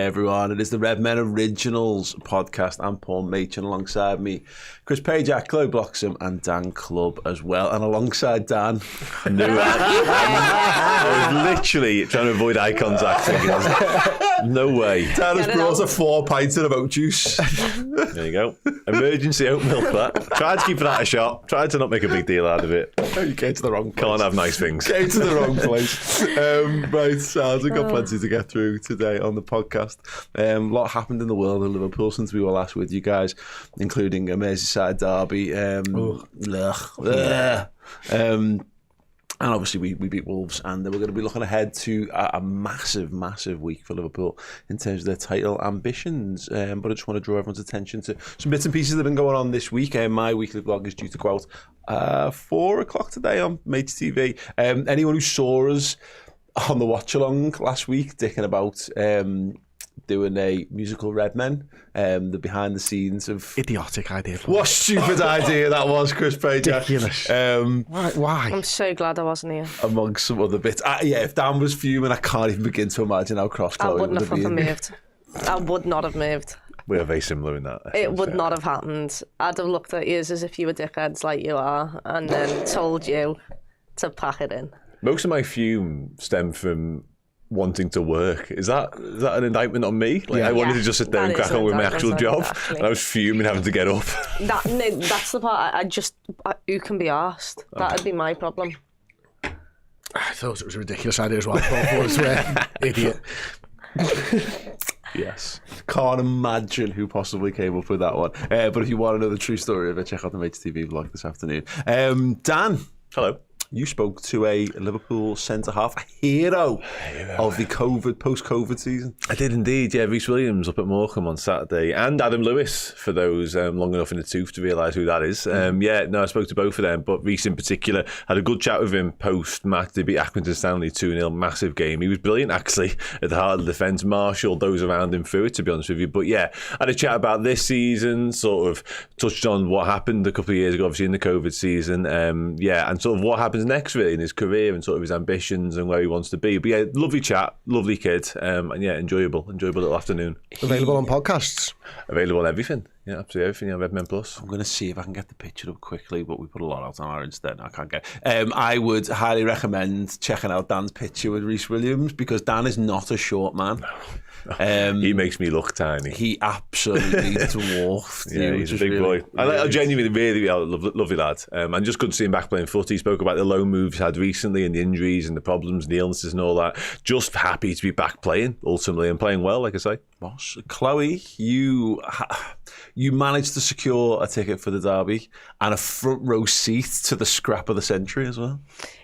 everyone. It is the Redmen Originals podcast. I'm Paul Machin, alongside me, Chris Pajak, Chloe Bloxham, and Dan Clubb as well. And alongside Dan, I knew I was literally trying to avoid eye contact. Thinking, no way. Dan has brought a 4 pints of oat juice. There you go. Emergency oat milk, that. Tried to keep it out of shop. Tried to not make a big deal out of it. You came to the wrong place. Can't have nice things. Came to the wrong place. Right, so we've got plenty to get through today on the podcast. A lot happened in the world of Liverpool since we were last with you guys, including a Merseyside derby. And obviously we beat Wolves, and we're going to be looking ahead to a massive, massive week for Liverpool in terms of their title ambitions. But I just want to draw everyone's attention to some bits and pieces that have been going on this week. My weekly vlog is due to go out 4 o'clock today on Mates TV. Anyone who saw us on the watch along last week dicking about doing a musical Redmen, the behind the scenes of idiotic idea. What stupid idea that was, Chris Pajak. Ridiculous. Why? I'm so glad I wasn't here. Amongst some other bits. Yeah, if Dan was fuming, I can't even begin to imagine how cross Chloe would have been. Moved. I would not have moved. We are very similar in that. It would not have happened. I'd have looked at you as if you were dickheads like you are, and then told you to pack it in. Most of my fume stem from wanting to work. Is that an indictment on me? I wanted to just sit there and crack on with my actual job, and I was fuming having to get up. That's the part. Who can be arsed? That'd be my problem. I thought it was a ridiculous idea as well. Paul, idiot. Yes. Can't imagine who possibly came up with that one. But if you want to know the true story of it, check out the Mates TV vlog this afternoon. Dan. Hello. You spoke to a Liverpool centre-half, a hero of the post-COVID season. I did indeed, yeah. Rhys Williams up at Morecambe on Saturday, and Adam Lewis, for those long enough in the tooth to realise who that is. I spoke to both of them, but Rhys in particular, had a good chat with him post-match. They beat Accrington Stanley 2-0, massive game. He was brilliant, actually, at the heart of the defence, marshalled those around him through it, to be honest with you. But yeah, had a chat about this season, sort of touched on what happened a couple of years ago, obviously in the COVID season, and sort of what happens next really in his career and sort of his ambitions and where he wants to be. But yeah, lovely chat, lovely kid, and yeah, enjoyable little afternoon. Available on podcasts, available on everything. Yeah, absolutely everything on Redmen Plus. I'm going to see if I can get the picture up quickly, but we put a lot out on our instead. No, I can't get it. I would highly recommend checking out Dan's picture with Rhys Williams, because Dan is not a short man. He makes me look tiny. He absolutely dwarfed. Yeah, he's a big boy. I genuinely really lovely lad. And just good to see him back playing footy. He spoke about the loan moves he's had recently and the injuries and the problems and the illnesses and all that. Just happy to be back playing ultimately and playing well, like I say. Boss. Chloe, you managed to secure a ticket for the derby and a front row seat to the scrap of the century as well.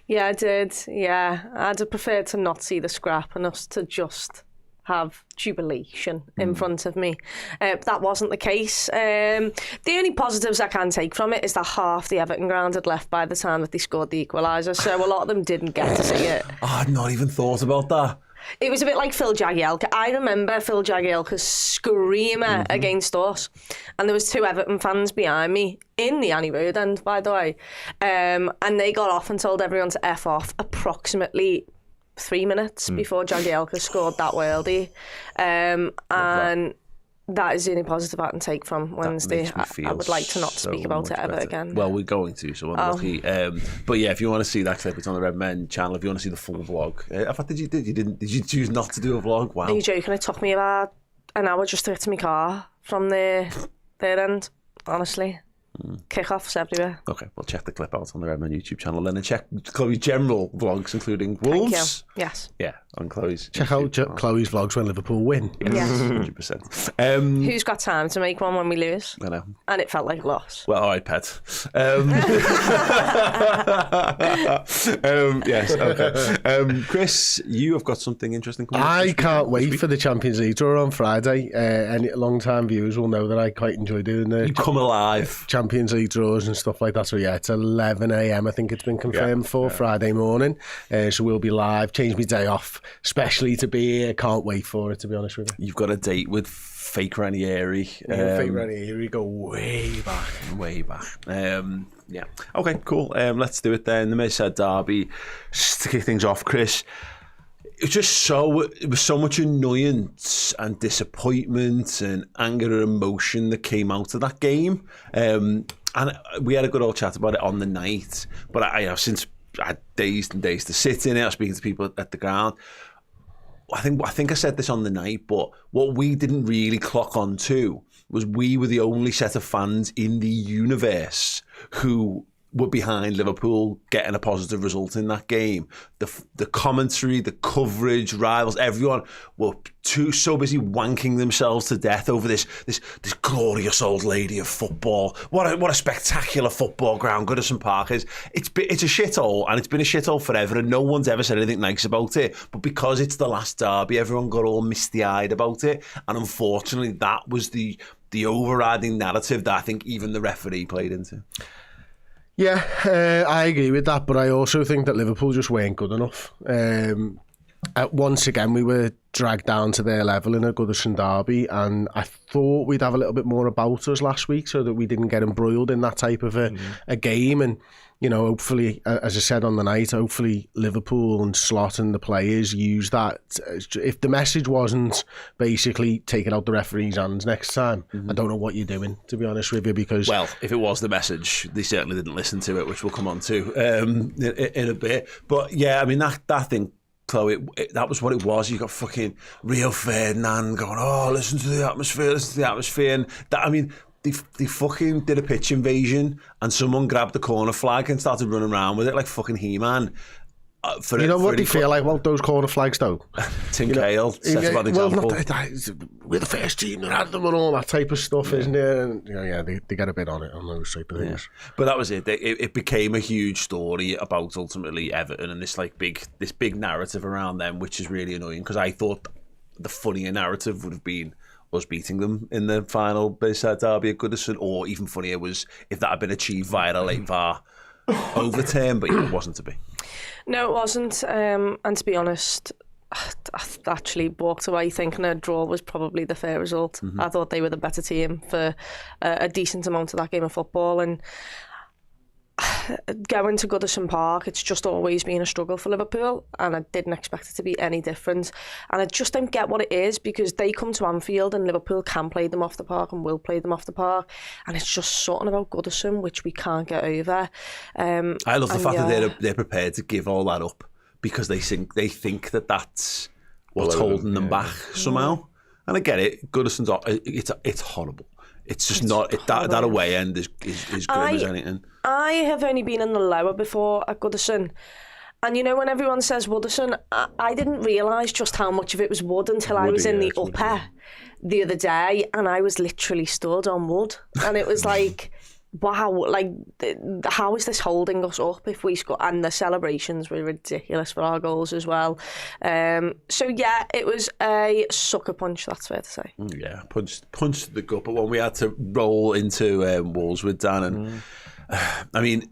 Yeah, I did. Yeah, I'd have preferred to not see the scrap and us to just have jubilation in front of me. That wasn't the case. The only positives I can take from it is that half the Everton ground had left by the time that they scored the equaliser, so a lot of them didn't get to see it. Oh, I'd not even thought about that. It was a bit like Phil Jagielka. I remember Phil Jagielka's screamer against us, and there was 2 Everton fans behind me in the Annie Road end, by the way, and they got off and told everyone to F off approximately 3 minutes before Jagielka scored that worldie, and that is the only positive I can take from Wednesday. I would like to not speak about it ever again. Well, we're going to, so I'm lucky. But yeah, if you want to see that clip, it's on the Redmen channel. If you want to see the full vlog, in fact, did you choose not to do a vlog? Wow. Are you joking? It took me about an hour just to get to my car from their end, honestly. Kickoffs everywhere. Okay, well, check the clip out on the Redmen YouTube channel then, and check Chloe's general vlogs, including Wolves. Thank you. Yes. Yeah, on Chloe's. Check out Chloe's vlogs when Liverpool win. Yes. 100%. Who's got time to make one when we lose? I know. And it felt like a loss. Well, all right, pet. Yes, okay. Chris, you have got something interesting coming up. I can't wait for the Champions League draw on Friday. Any long-time viewers will know that I quite enjoy doing the... You come alive. Champions League draws and stuff like that. So yeah, it's 11 a.m. I think it's been confirmed for Friday morning. So we'll be live. Change my day off, especially to be here. Can't wait for it, to be honest with you. You've got a date with fake Ranieri. Fake Ranieri go way back. Way back. Yeah. Okay, cool. Let's do it then. The Merseyside derby. Just to kick things off, Chris. it was so much annoyance and disappointment and anger and emotion that came out of that game. And we had a good old chat about it on the night. But I since I had days and days to sit in it, I was speaking to people at the ground. I think I said this on the night, but what we didn't really clock on to was we were the only set of fans in the universe who were behind Liverpool getting a positive result in that game. The commentary, the coverage, rivals, everyone were so busy wanking themselves to death over this glorious old lady of football. What a spectacular football ground Goodison Park is. It's a shithole, and it's been a shithole forever, and no one's ever said anything nice about it. But because it's the last derby, everyone got all misty-eyed about it, and unfortunately that was the overriding narrative that I think even the referee played into. Yeah, I agree with that, but I also think that Liverpool just weren't good enough. Once again, we were dragged down to their level in a Goodison derby, and I thought we'd have a little bit more about us last week so that we didn't get embroiled in that type of a game. And, you know, hopefully, as I said on the night, hopefully Liverpool and Slot and the players use that. If the message wasn't basically taking out the referee's hands next time, I don't know what you're doing, to be honest with you, because... Well, if it was the message, they certainly didn't listen to it, which we'll come on to in a bit. But yeah, I mean, that thing, Chloe, that was what it was. You got fucking Rio Ferdinand going, oh, listen to the atmosphere. And that, I mean... They fucking did a pitch invasion, and someone grabbed the corner flag and started running around with it like fucking He-Man. You know what they feel like about those corner flags, though? Tim Cahill sets about example. We're the first team that had them and all that type of stuff, isn't it? And, they get a bit on it, on those type of things. Yeah. But that was it. It became a huge story about ultimately Everton and this big narrative around them, which is really annoying because I thought the funnier narrative would have been us beating them in the final Bayside derby at Goodison, or even funnier was if that had been achieved via a late VAR overturn, but it wasn't to be. No, it wasn't. And to be honest, I actually walked away thinking a draw was probably the fair result. I thought they were the better team for a decent amount of that game of football, and going to Goodison Park, it's just always been a struggle for Liverpool, and I didn't expect it to be any different. And I just don't get what it is, because they come to Anfield and Liverpool can play them off the park and will play them off the park, and it's just something about Goodison which we can't get over. I love the fact that they're prepared to give all that up because they think that that's what's holding them back somehow. And I get it, Goodison's it's horrible. It's just that away end is grim as anything. I have only been in the lower before at Goodison. And you know, when everyone says Woodison, I didn't realise just how much of it was wood until I was in the upper the other day, and I was literally stood on wood. And it was like, wow, like, how is this holding us up if we score? And the celebrations were ridiculous for our goals as well. So yeah, it was a sucker punch, that's fair to say. Yeah, punch to the gut. But when we had to roll into Wolves with Dan, and I mean,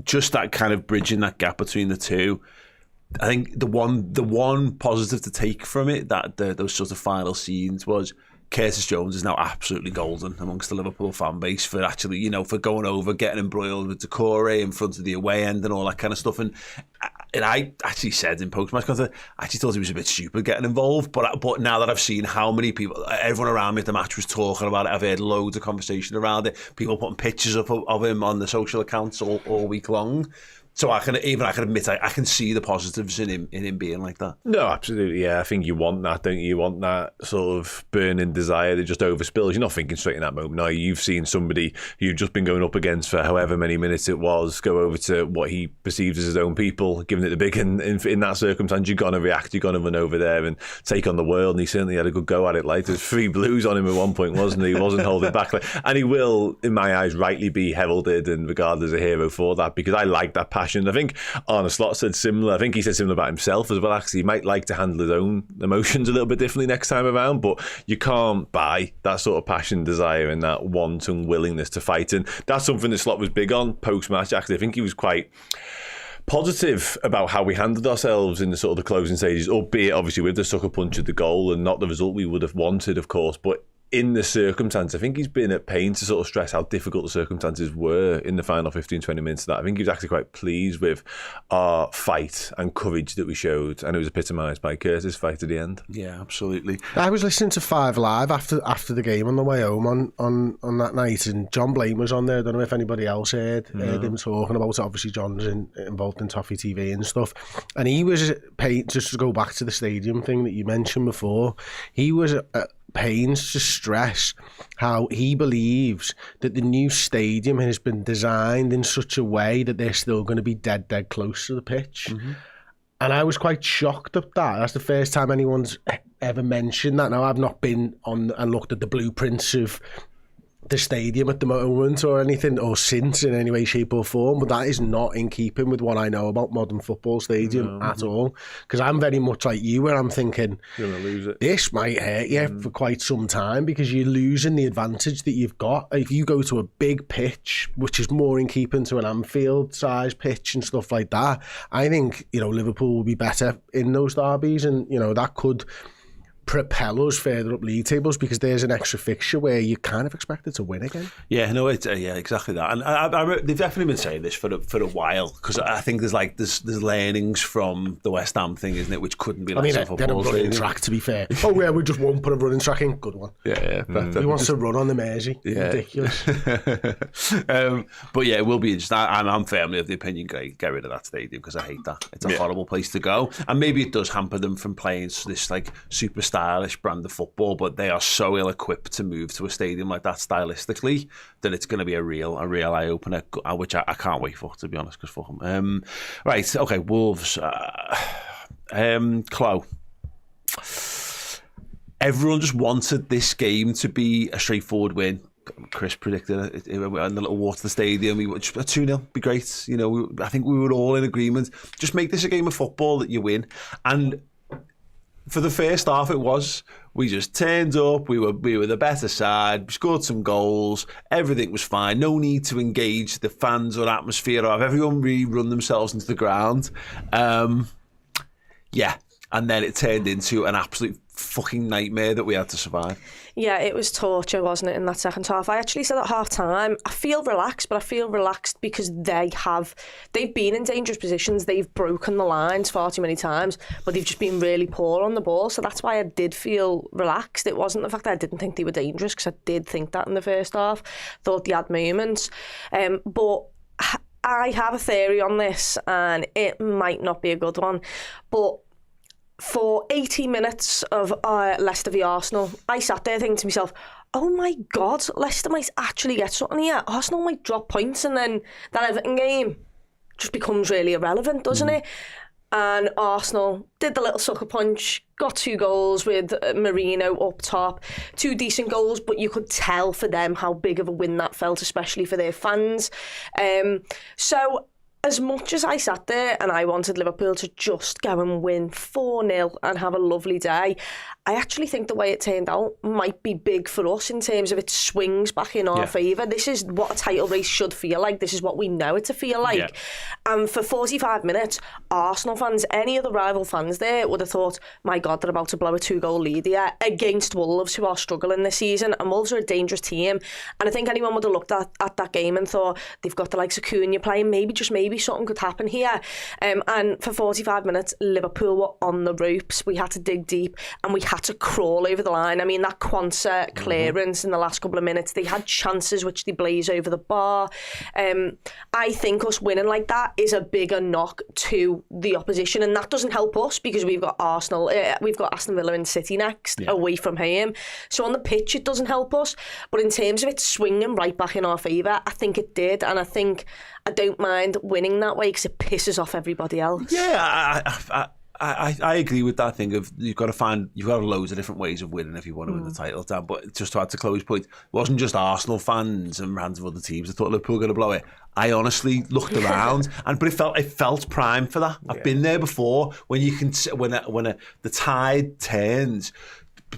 just that kind of bridging that gap between the two, I think the one positive to take from it, that those sort of final scenes, was Curtis Jones is now absolutely golden amongst the Liverpool fan base for actually, you know, for going over, getting embroiled with Decore in front of the away end and all that kind of stuff. And I actually said in post-match content, I actually thought he was a bit stupid getting involved. But now that I've seen how many people, everyone around me at the match was talking about it, I've heard loads of conversation around it. People putting pictures up of him on the social accounts all week long. So I can admit I can see the positives in him being like that. No, absolutely, yeah. I think you want that, don't you? You want that sort of burning desire that just overspills. You're not thinking straight in that moment. No, you've seen somebody you've just been going up against for however many minutes it was go over to what he perceives as his own people, giving it the big. And in that circumstance, you're going to react. You're going to run over there and take on the world. And he certainly had a good go at it. Like, there's 3 blues on him at one point, wasn't he? He wasn't holding back. And he will, in my eyes, rightly be heralded and regarded as a hero for that, because I like that passion. I think Arne Slot said similar. I think he said similar about himself as well, actually. He might like to handle his own emotions a little bit differently next time around, but you can't buy that sort of passion, desire, and that want and willingness to fight. And that's something that Slot was big on post-match, actually. I think he was quite positive about how we handled ourselves in the sort of the closing stages, albeit obviously with the sucker punch of the goal and not the result we would have wanted, of course. But in the circumstance, I think he's been at pains to sort of stress how difficult the circumstances were in the final 15-20 minutes of that. I think he was actually quite pleased with our fight and courage that we showed, and it was epitomised by Curtis' fight at the end. Yeah, absolutely. I was listening to Five Live after the game on the way home on that night, and John Blame was on there. I don't know if anybody else heard him talking about it. Obviously, John's involved in Toffee TV and stuff, and he was paid, just to go back to the stadium thing that you mentioned before, he was pains to stress how he believes that the new stadium has been designed in such a way that they're still going to be dead close to the pitch. And I was quite shocked at that. That's the first time anyone's ever mentioned that. Now, I've not been on and looked at the blueprints of the stadium at the moment or anything, or since in any way, shape or form, but that is not in keeping with what I know about modern football stadium at all. Because I'm very much like you, where I'm thinking, You're going to lose it. This might hurt you for quite some time, because you're losing the advantage that you've got. If you go to a big pitch, which is more in keeping to an Anfield size pitch and stuff like that, I think, Liverpool will be better in those derbies, and, that could propel us further up league tables, because there's an extra fixture where you kind of expected to win again. Yeah, no, it's exactly that. And I they've definitely been saying this for a while, because I think there's learnings from the West Ham thing, isn't it, which couldn't be like they're a running track, to be fair. Oh yeah, we just won't put a running track in. Good one. Yeah. He wants to run on the Mersey. Yeah. Ridiculous. But yeah, it will be interesting. And I'm firmly of the opinion, get rid of that stadium, because I hate that. It's a horrible place to go, and maybe it does hamper them from playing this like super stylish brand of football, but they are so ill-equipped to move to a stadium like that stylistically that it's going to be a real eye-opener, which I can't wait for, to be honest, because for them. Right, okay, Wolves. Chloe. Everyone just wanted this game to be a straightforward win. Chris predicted it in the little water stadium. A 2-0 be great. I think we were all in agreement. Just make this a game of football that you win. And for the first half, we just turned up. We were the better side. We scored some goals. Everything was fine. No need to engage the fans or atmosphere, or have everyone really run themselves into the ground. And then it turned into an absolute fucking nightmare that we had to survive. Yeah, it was torture, wasn't it, in that second half? I actually said at half time, I feel relaxed, but I feel relaxed because they've been in dangerous positions, they've broken the lines far too many times, but they've just been really poor on the ball, so that's why I did feel relaxed. It wasn't the fact that I didn't think they were dangerous, because I did think that in the first half. Thought they had moments, but I have a theory on this, and it might not be a good one, but for 80 minutes of Leicester v Arsenal, I sat there thinking to myself, oh my God, Leicester might actually get something here. Arsenal might drop points, and then that Everton game just becomes really irrelevant, doesn't it? And Arsenal did the little sucker punch, got 2 goals with Marino up top, 2 decent goals, but you could tell for them how big of a win that felt, especially for their fans. So as much as I sat there and I wanted Liverpool to just go and win 4-0 and have a lovely day, I actually think the way it turned out might be big for us in terms of it swings back in our favour. This is what a title race should feel like. This is what we know it to feel like. Yeah. And for 45 minutes, Arsenal fans, any of the rival fans there would have thought, my God, they're about to blow a 2-goal lead here against Wolves, who are struggling this season. And Wolves are a dangerous team. And I think anyone would have looked at that game and thought, they've got the likes of Cunha playing, maybe, just maybe, something could happen here. And for 45 minutes, Liverpool were on the ropes. We had to dig deep and we had to crawl over the line. I mean, that Quansah clearance in the last couple of minutes, they had chances which they blaze over the bar. I think us winning like that is a bigger knock to the opposition, and that doesn't help us because we've got Arsenal, we've got Aston Villa and City next, away from home. So on the pitch, it doesn't help us. But in terms of it swinging right back in our favour, I think it did, and I think I don't mind winning that way because it pisses off everybody else. Yeah, I agree with that thing of you've got loads of different ways of winning if you want to win the title, Dan. But just to add to Chloe's point, it wasn't just Arsenal fans and random other teams that thought Liverpool were going to blow it. I honestly looked around, but it felt prime for that. I've been there before when you can when the tide turns.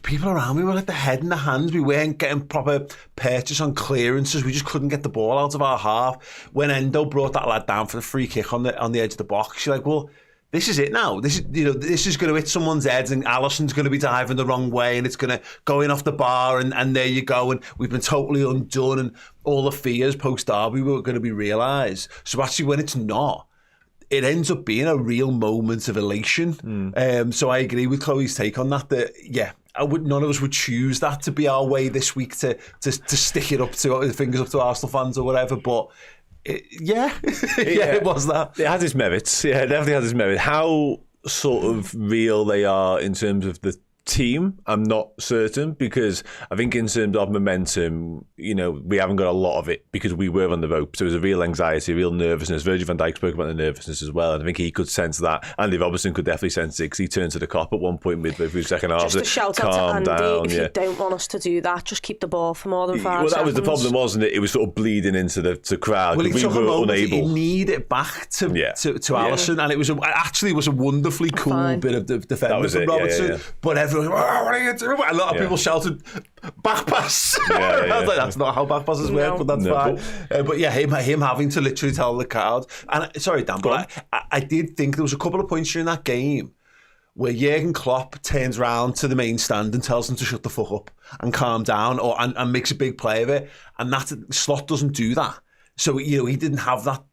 People around me were like the head in the hands. We weren't getting proper purchase on clearances. We just couldn't get the ball out of our half. When Endo brought that lad down for the free kick on the edge of the box, you're like, well, this is it now. This is going to hit someone's head, and Alisson's going to be diving the wrong way, and it's going to go in off the bar, and there you go, and we've been totally undone, and all the fears post derby were going to be realised. So actually, when it's not, it ends up being a real moment of elation. So I agree with Chloe's take on that. None of us would choose that to be our way this week to stick it up to fingers up to Arsenal fans or whatever. But it was that. It has its merits. Yeah, it definitely has its merits. How sort of real they are in terms of the team, I'm not certain, because I think in terms of momentum, we haven't got a lot of it because we were on the rope. So there was a real anxiety, a real nervousness. Virgil van Dijk spoke about the nervousness as well, and I think he could sense that. Andy Robertson could definitely sense it because he turned to the cop at one point midway through the second half. Just a shout out to Andy, if you don't want us to do that, just keep the ball for more than 5 seconds. Well, that was the problem, wasn't it? It was sort of bleeding into the crowd. Well, we were unable. He needed it back to Alisson, and it was a wonderfully cool bit of defending from Robertson. But everyone, what are you doing? A lot of people shouted back pass. I was like, that's not how back passes work, but that's fine. But him having to literally tell the crowd. And sorry, Dan, but I did think there was a couple of points during that game where Jurgen Klopp turns round to the main stand and tells them to shut the fuck up and calm down, and makes a big play of it. And that Slot doesn't do that. So he didn't have that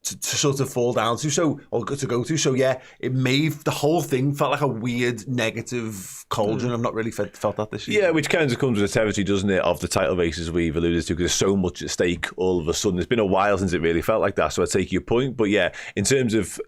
to sort of fall down to, or to go to. So it made the whole thing felt like a weird negative cauldron. I've not really felt that this year. Yeah, which kind of comes with the territory, doesn't it, of the title races we've alluded to, because there's so much at stake all of a sudden. It's been a while since it really felt like that, so I take your point. But in terms of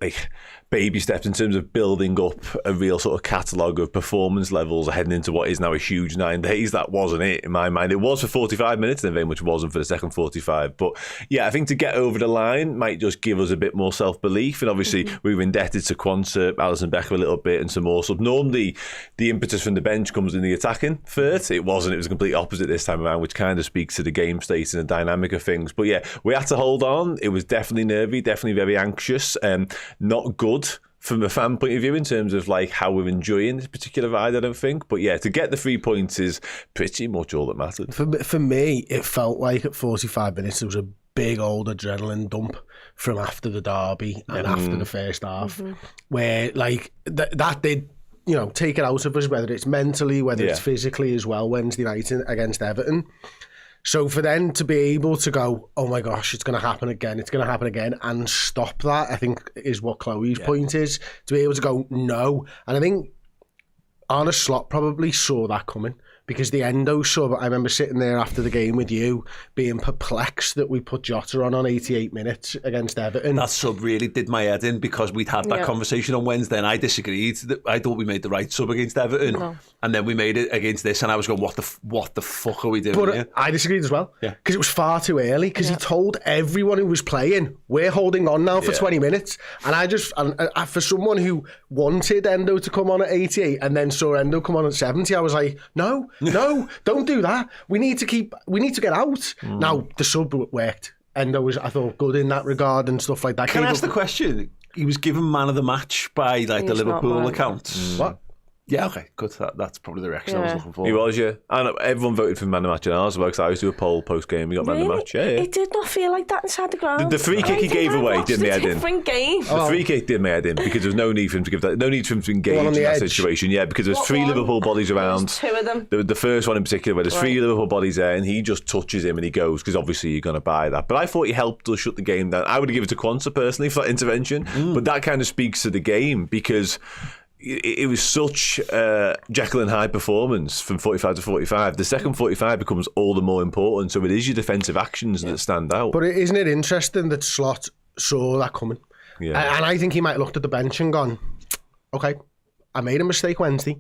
baby steps, in terms of building up a real sort of catalogue of performance levels heading into what is now a huge 9 days, that wasn't it in my mind. It was for 45 minutes, then very much wasn't for the second 45. But I think to get over the line might just give us a bit more self-belief. And obviously we were indebted to Quansah, Alisson Becker a little bit, and some more. So normally the impetus from the bench comes in the attacking third. It wasn't. It was the complete opposite this time around, which kind of speaks to the game state and the dynamic of things. But we had to hold on. It was definitely nervy, definitely very anxious, not good from a fan point of view in terms of how we're enjoying this particular ride, I don't think. But to get the 3 points is pretty much all that mattered. For me, it felt like at 45 minutes there was a big old adrenaline dump from after the derby and after the first half, where that did take it out of us, whether it's mentally, whether it's physically as well. Wednesday night against Everton. So for them to be able to go, oh my gosh, it's going to happen again, and stop that, I think is what Chloe's point is, to be able to go, no. And I think Arne Slot probably saw that coming, because the Endo sub, I remember sitting there after the game with you, being perplexed that we put Jota on 88 minutes against Everton. That sub really did my head in, because we'd had that conversation on Wednesday, and I disagreed. I thought we made the right sub against Everton, and then we made it against this, and I was going, what the fuck are we doing here? I disagreed as well, because it was far too early, because he told everyone who was playing, we're holding on now for 20 minutes. And I for someone who wanted Endo to come on at 88 and then saw Endo come on at 70, I was like, no, don't do that. We need to get out. Now, the sub worked. Endo was, I thought, good in that regard and stuff like that. Can I ask the question? He was given man of the match by the Liverpool account. What? Yeah, okay, good. That's probably the reaction I was looking for. He was, and everyone voted for man of the match in ours, because I used to do a poll post game. We got man of the match. It did not feel like that inside the ground. The free kick he gave away did me head in. Different game. The free kick did me head in, because there was no need for him to give that. No need for him to engage in that situation. Yeah, because there's 3 Liverpool bodies around. There's 2 of them. The first one in particular, where there's 3 Liverpool bodies there, and he just touches him and he goes, because obviously you're going to buy that. But I thought he helped us shut the game down. I would have given it to Quansah personally for that intervention, but that kind of speaks to the game, because it was such Jekyll and Hyde performance from 45 to 45. The second 45 becomes all the more important. So it is your defensive actions that stand out. But isn't it interesting that Slot saw that coming? Yeah. And I think he might have looked at the bench and gone, okay, I made a mistake Wednesday.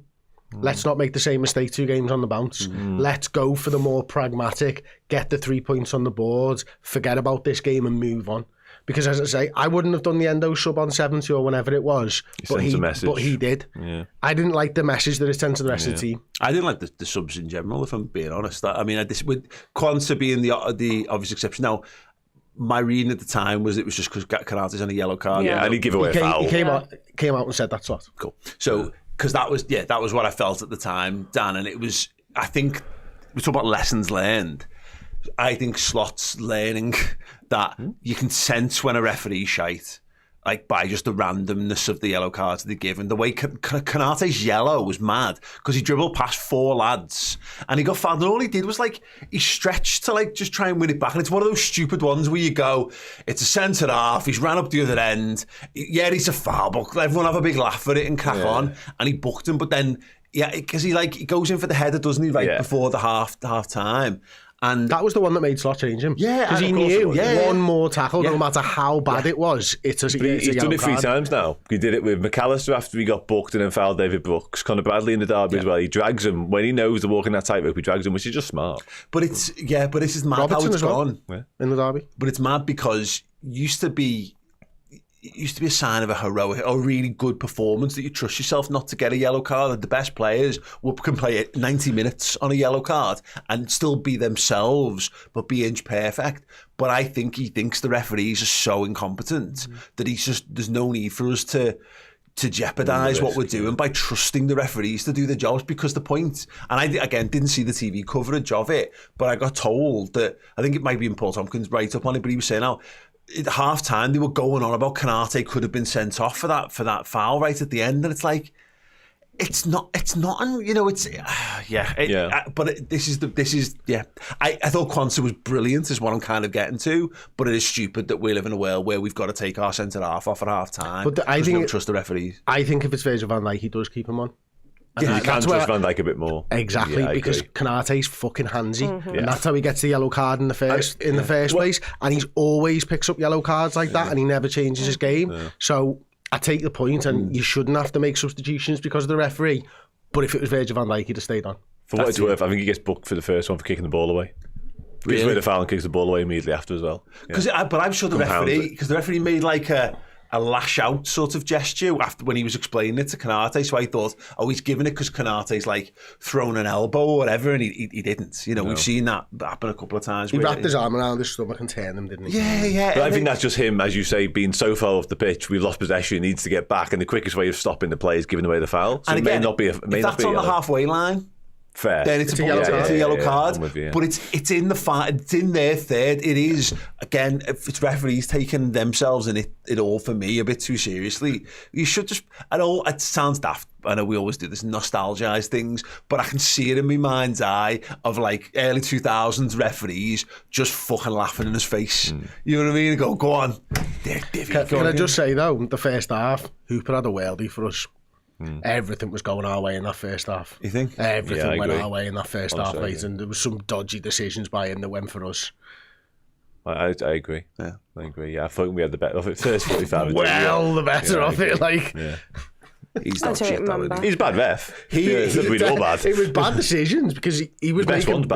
Let's not make the same mistake 2 games on the bounce. Let's go for the more pragmatic, get the 3 points on the board, forget about this game and move on. Because, as I say, I wouldn't have done the Endo sub on 70 or whenever it was. But he did. Yeah. I didn't like the message that it sent to the rest of the team. I didn't like the subs in general, if I'm being honest. With Quansah being the obvious exception. Now, my reading at the time was it was just because Canate's on a yellow card. Yeah, and he'd give away a foul. He came out and said that's what. Cool. So, because that was what I felt at the time, Dan, and it was, I think, we talk about lessons learned. I think Slot's learning that you can sense when a referee's shite, like by just the randomness of the yellow cards they give. And the way Konate's yellow was mad because he dribbled past 4 lads and he got fouled. And all he did was like, he stretched to like just try and win it back. And it's one of those stupid ones where you go, it's a centre half, he's ran up the other end. Yeah, it's a foul, but everyone have a big laugh at it and crack on. And he booked him, but then, because he goes in for the header, doesn't he, before the half time. And that was the one that made Slot change him. Yeah, because he knew one more tackle, no matter how bad it was. He's done it 3 times now. He did it with McAllister after he got booked and then fouled David Brooks. Conor Bradley in the derby as well. He drags him when he knows they're walking that tightrope. He drags him, which is just smart. But this is mad Robertson how it's gone in the derby. But it's mad because used to be a sign of a heroic or really good performance that you trust yourself not to get a yellow card. The best players can play 90 minutes on a yellow card and still be themselves, but be inch perfect. But I think he thinks the referees are so incompetent that there's no need for us to jeopardise what we're doing by trusting the referees to do the jobs, because the point, and I again didn't see the TV coverage of it, but I got told that, I think it might be in Paul Tompkins' write up on it, but he was saying at half time they were going on about Konate could have been sent off for that foul right at the end, and it's like it's not you know, it's but this is I thought Quansah was brilliant is what I'm kind of getting to, but it is stupid that we live in a world where we've got to take our centre half off at half time, but I think we don't trust the referees. I think if it's Virgil van Dijk, he does keep him on. Yeah, you can trust Van Dijk a bit more. Exactly, because Konate's fucking handsy, and that's how he gets the yellow card in the first place. And he's always picks up yellow cards like that, and he never changes his game. Yeah. So I take the point, and you shouldn't have to make substitutions because of the referee. But if it was Virgil van Dijk, he'd have stayed on. For what it's worth, I think he gets booked for the first one for kicking the ball away. Really? He's made a foul and kicks the ball away immediately after as well. But I'm sure the referee made like a lash out sort of gesture after when he was explaining it to Konate, so I thought, he's giving it because Konate's like thrown an elbow or whatever, and he didn't. You know, we've seen that happen a couple of times. He wrapped his arm around his stomach and turned him, didn't he? Yeah. But I think that's just him, as you say, being so far off the pitch. We've lost possession. He needs to get back, and the quickest way of stopping the play is giving away the foul. So and again, it may not be. If that's on the halfway line, fair. Then it's a yellow card. But it's in it's in their third. It is, again, if it's referees taking themselves and it all for me a bit too seriously. You should just, it sounds daft. I know we always do this nostalgise things, but I can see it in my mind's eye of like early 2000s referees just fucking laughing in his face. You know what I mean? And go on. Can I just say though, the first half, Hooper had a worldie for us. Everything was going our way in that first half. You think? Everything went our way in that first half, mate, and there was some dodgy decisions by him that went for us. I agree. Yeah, I agree. Yeah, I thought we had the better of it. First 45 minutes. The better of it, like. Yeah. He's not shit, though. He's a bad ref. We'd all bad. It was bad decisions because he was making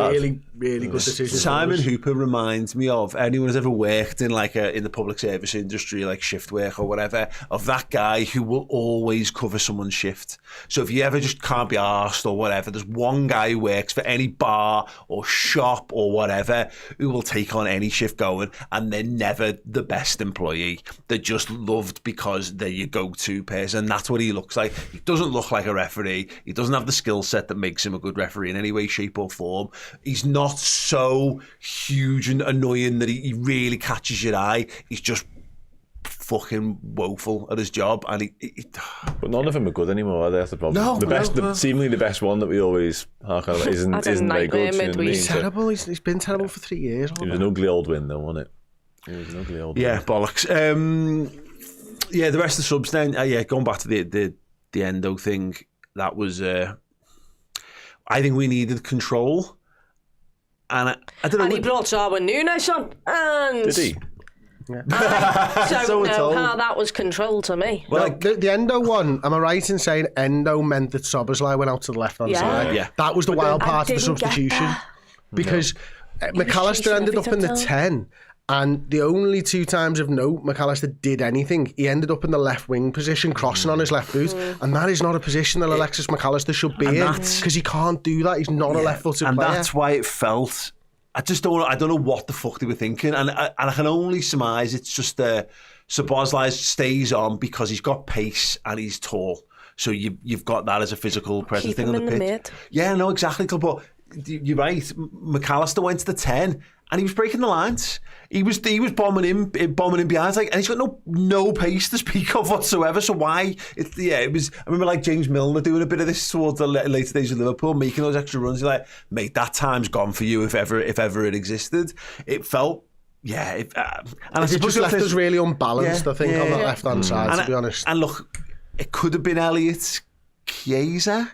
really good decisions. Simon Hooper reminds me of anyone who's ever worked in in the public service industry, like shift work or whatever, of that guy who will always cover someone's shift. So if you ever just can't be arsed or whatever, there's one guy who works for any bar or shop or whatever who will take on any shift going, and they're never the best employee. They're just loved because they're your go-to person. That's what he looks like. He doesn't look like a referee. He doesn't have the skill set that makes him a good referee in any way, shape or form. He's not so huge and annoying that he really catches your eye. He's just fucking woeful at his job, and but none of them are good anymore, are they? That's the problem. Seemingly the best one that we always hark on isn't very good. He's terrible. He's been terrible for 3 years. He was an ugly old win though, wasn't it? He was an ugly old win. Bollocks. The rest of the subs then, going back to the Endo thing, that was I think we needed control, and I don't know. And he brought Darwin Núñez on, and did he? I don't know how that was controlled to me. Well, the Endo one, am I right in saying Endo meant that Szoboszlai went out to the left-hand side? Yeah. That was the wild part of the substitution. Because McAllister ended up in the 10, and the only 2 times of note McAllister did anything, he ended up in the left wing position, crossing on his left boot, and that is not a position that Alexis McAllister should be in, because he can't do that. He's not a left-footed player. And that's why it felt... I don't know what the fuck they were thinking, and I can only surmise it's just Szoboszlai stays on because he's got pace and he's tall, so you've got that as a physical presence thing on the pitch. Yeah, no, exactly. But you're right. McAllister went to the 10, and he was breaking the lines. He was bombing in behind, like, and he's got no pace to speak of whatsoever. So why? It was. I remember like James Milner doing a bit of this towards the later days of Liverpool, making those extra runs. You're like, mate, that time's gone for you if ever it existed. It felt. Yeah, and I it just left us really unbalanced, I think, on that left-hand side, to be honest. And look, it could have been Elliott, Chiesa.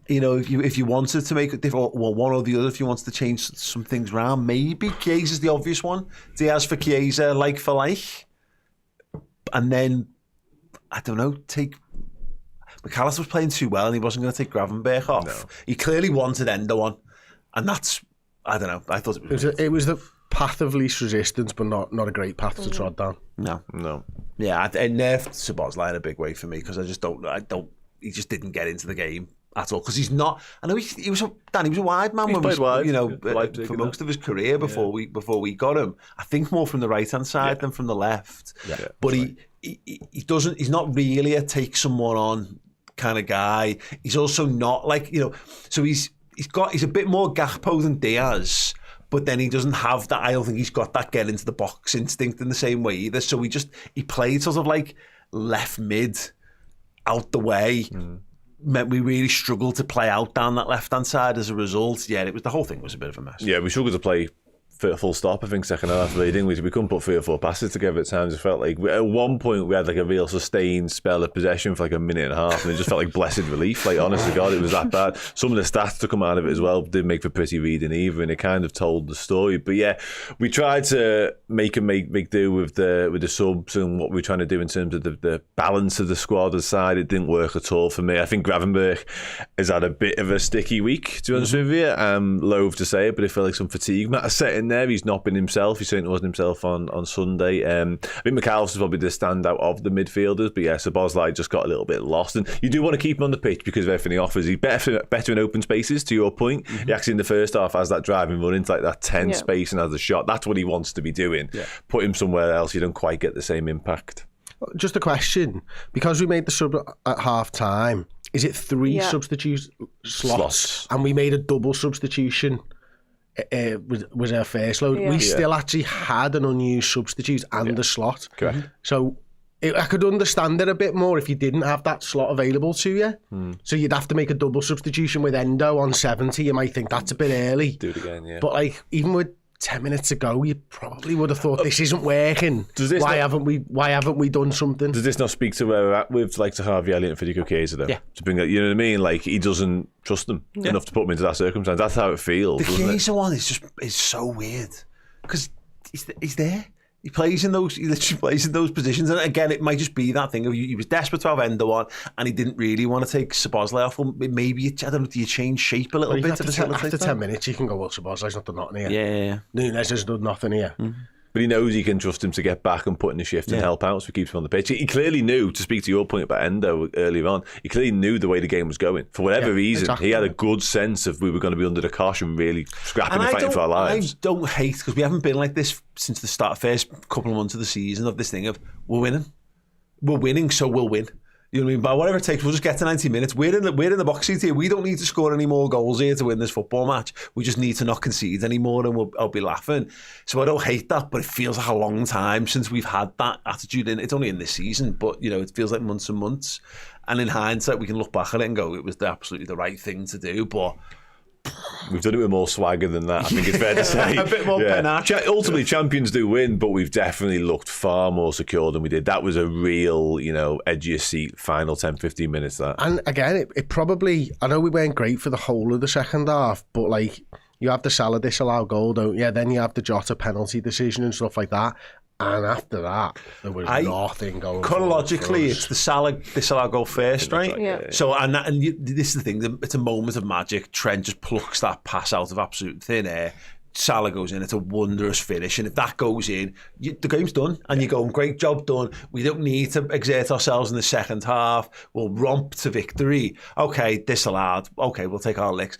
You know, if you wanted to make it different, well, one or the other, if you wanted to change some things around, maybe Chiesa's the obvious one. Diaz for Chiesa, like for like. And then, I don't know, McAllister was playing too well and he wasn't going to take Gravenberch off. No. He clearly wanted Endo on. And that's, I don't know, I thought it was the path of least resistance, but not a great path to trod down. No. Yeah, it nerfed Szoboszlai in a big way for me because I don't, he just didn't get into the game at all because he's not. I know he was a wide man. He played wide, for most of his career before we got him. I think more from the right hand side than from the left. Yeah, but he doesn't. He's not really a take someone on kind of guy. He's also not like So he's a bit more Gakpo than Diaz. But then he doesn't have that. I don't think he's got that get into the box instinct in the same way either. So he played sort of like left mid, out the way. Meant we really struggled to play out down that left hand side as a result. Yeah, the whole thing was a bit of a mess. Yeah, we struggled to play full stop, I think, second half, didn't we? We couldn't put 3 or 4 passes together at times. It felt like at one point we had like a real sustained spell of possession for like a minute and a half, and it just felt like blessed relief. Like, honest to God, it was that bad. Some of the stats to come out of it as well didn't make for pretty reading either, and it kind of told the story. But yeah, we tried to make do with the subs and what we were trying to do in terms of the balance of the squad aside. It didn't work at all for me. I think Gravenberch has had a bit of a sticky week, to be honest with you. I'm loath to say it, but it felt like some fatigue matter setting there. He's not been himself. He certainly wasn't himself on Sunday. I think McAllister's probably the standout of the midfielders, but yeah, Szoboszlai just got a little bit lost. And you do want to keep him on the pitch because of everything he offers. He's better in open spaces, to your point. He actually in the first half has that driving run into like that 10 space and has a shot. That's what he wants to be doing. Yeah. Put him somewhere else, you don't quite get the same impact. Just a question. Because we made the sub at half time, is it 3 substitute slots? And we made a double substitution. Was our first load. We still actually had an unused substitute and a slot. Correct. So I could understand it a bit more if you didn't have that slot available to you. So you'd have to make a double substitution with Endo on 70. You might think that's a bit early. Do it again, yeah. But like even with 10 minutes ago, you probably would have thought this isn't working. Why haven't we done something? Does this not speak to where we're at with like to Harvey Elliott and Federico Chiesa though? Yeah. To bring that, you know what I mean? Like he doesn't trust them enough to put them into that circumstance. That's how it feels. The Chiesa one is so weird because he's there. He literally plays in those positions, and again, it might just be that thing of he was desperate to have Endo on, and he didn't really want to take Szoboszlai off. Well, maybe I don't know. Do you change shape a little bit after 10 minutes? You can go, well, Szoboszlai's not done nothing here. Yeah. Nunes has done nothing here. But he knows he can trust him to get back and put in the shift and help out, so he keeps him on the pitch. He clearly knew, to speak to your point about Endo earlier on, he clearly knew the way the game was going. For whatever reason, exactly. He had a good sense of we were going to be under the cosh and really scrapping and fighting for our lives. I don't hate, because we haven't been like this since the first couple of months of the season, of this thing of, we're winning, so we'll win. You know what I mean? But whatever it takes, we'll just get to 90 minutes. We're in the box seat here. We don't need to score any more goals here to win this football match. We just need to not concede anymore, and I'll be laughing. So I don't hate that, but it feels like a long time since we've had that attitude. It's only in this season, but it feels like months and months. And in hindsight, we can look back at it and go, it was absolutely the right thing to do. But we've done it with more swagger than that, I think it's fair to say. A bit more panache. Ultimately, champions do win, but we've definitely looked far more secure than we did. That was a real, edge of your seat final 10-15 minutes. That. And again, it probably, I know we weren't great for the whole of the second half, but like, you have the Salah disallowed goal, don't you? Then you have the Jota penalty decision and stuff like that. And after that, there was nothing going. Chronologically, it's the Salah disallowed goal first, right? Yeah. So, this is the thing. It's a moment of magic. Trent just plucks that pass out of absolute thin air. Salah goes in. It's a wondrous finish, and if that goes in, the game's done. And you're going, great job done. We don't need to exert ourselves in the second half. We'll romp to victory. Okay, disallowed. Okay, we'll take our licks.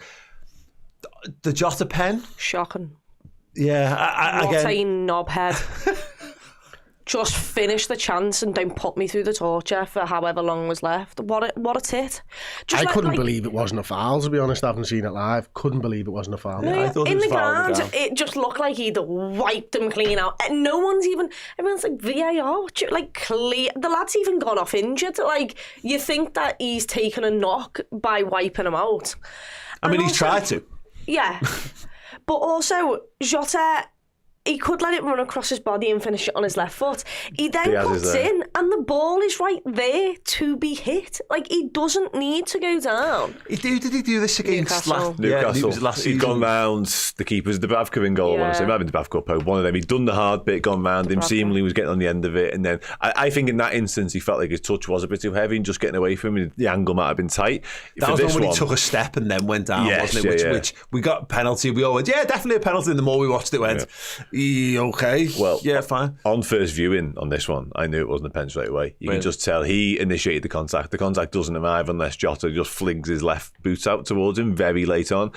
The Jota pen, shocking. Yeah, what a knobhead. just finish the chance and don't put me through the torture for however long was left. What a tit. Just I couldn't believe it wasn't a foul, to be honest. I haven't seen it live. Couldn't believe it wasn't a foul. Yeah, I thought it in was the a foul on the ground, it just looked like he'd wiped him clean out. And everyone's like, VAR, like, clear. The lad's even gone off injured. Like, you think that he's taken a knock by wiping him out. I mean, he's tried to. Yeah. But also, Jota, he could let it run across his body and finish it on his left foot. He then Diaz cuts in, and the ball is right there to be hit. Like, he doesn't need to go down. Did he do this against Newcastle? last He'd season? gone round the keepers, Dubravka in goal. I want to say, might have been Dubravka or Pope, one of them. He'd done the hard bit, gone round him, seemingly was getting on the end of it. And then I think in that instance, he felt like his touch was a bit too heavy and just getting away from him. The angle might have been tight. That was when he took a step and then went down, Yes, wasn't it? yeah, Which we got a penalty. We all went, yeah, definitely a penalty. And the more we watched it, went, okay, well, yeah, fine. On first viewing on this one, I knew it wasn't a pen straight away. You can just tell he initiated the contact. The contact doesn't arrive unless Jota just flings his left boot out towards him very late on.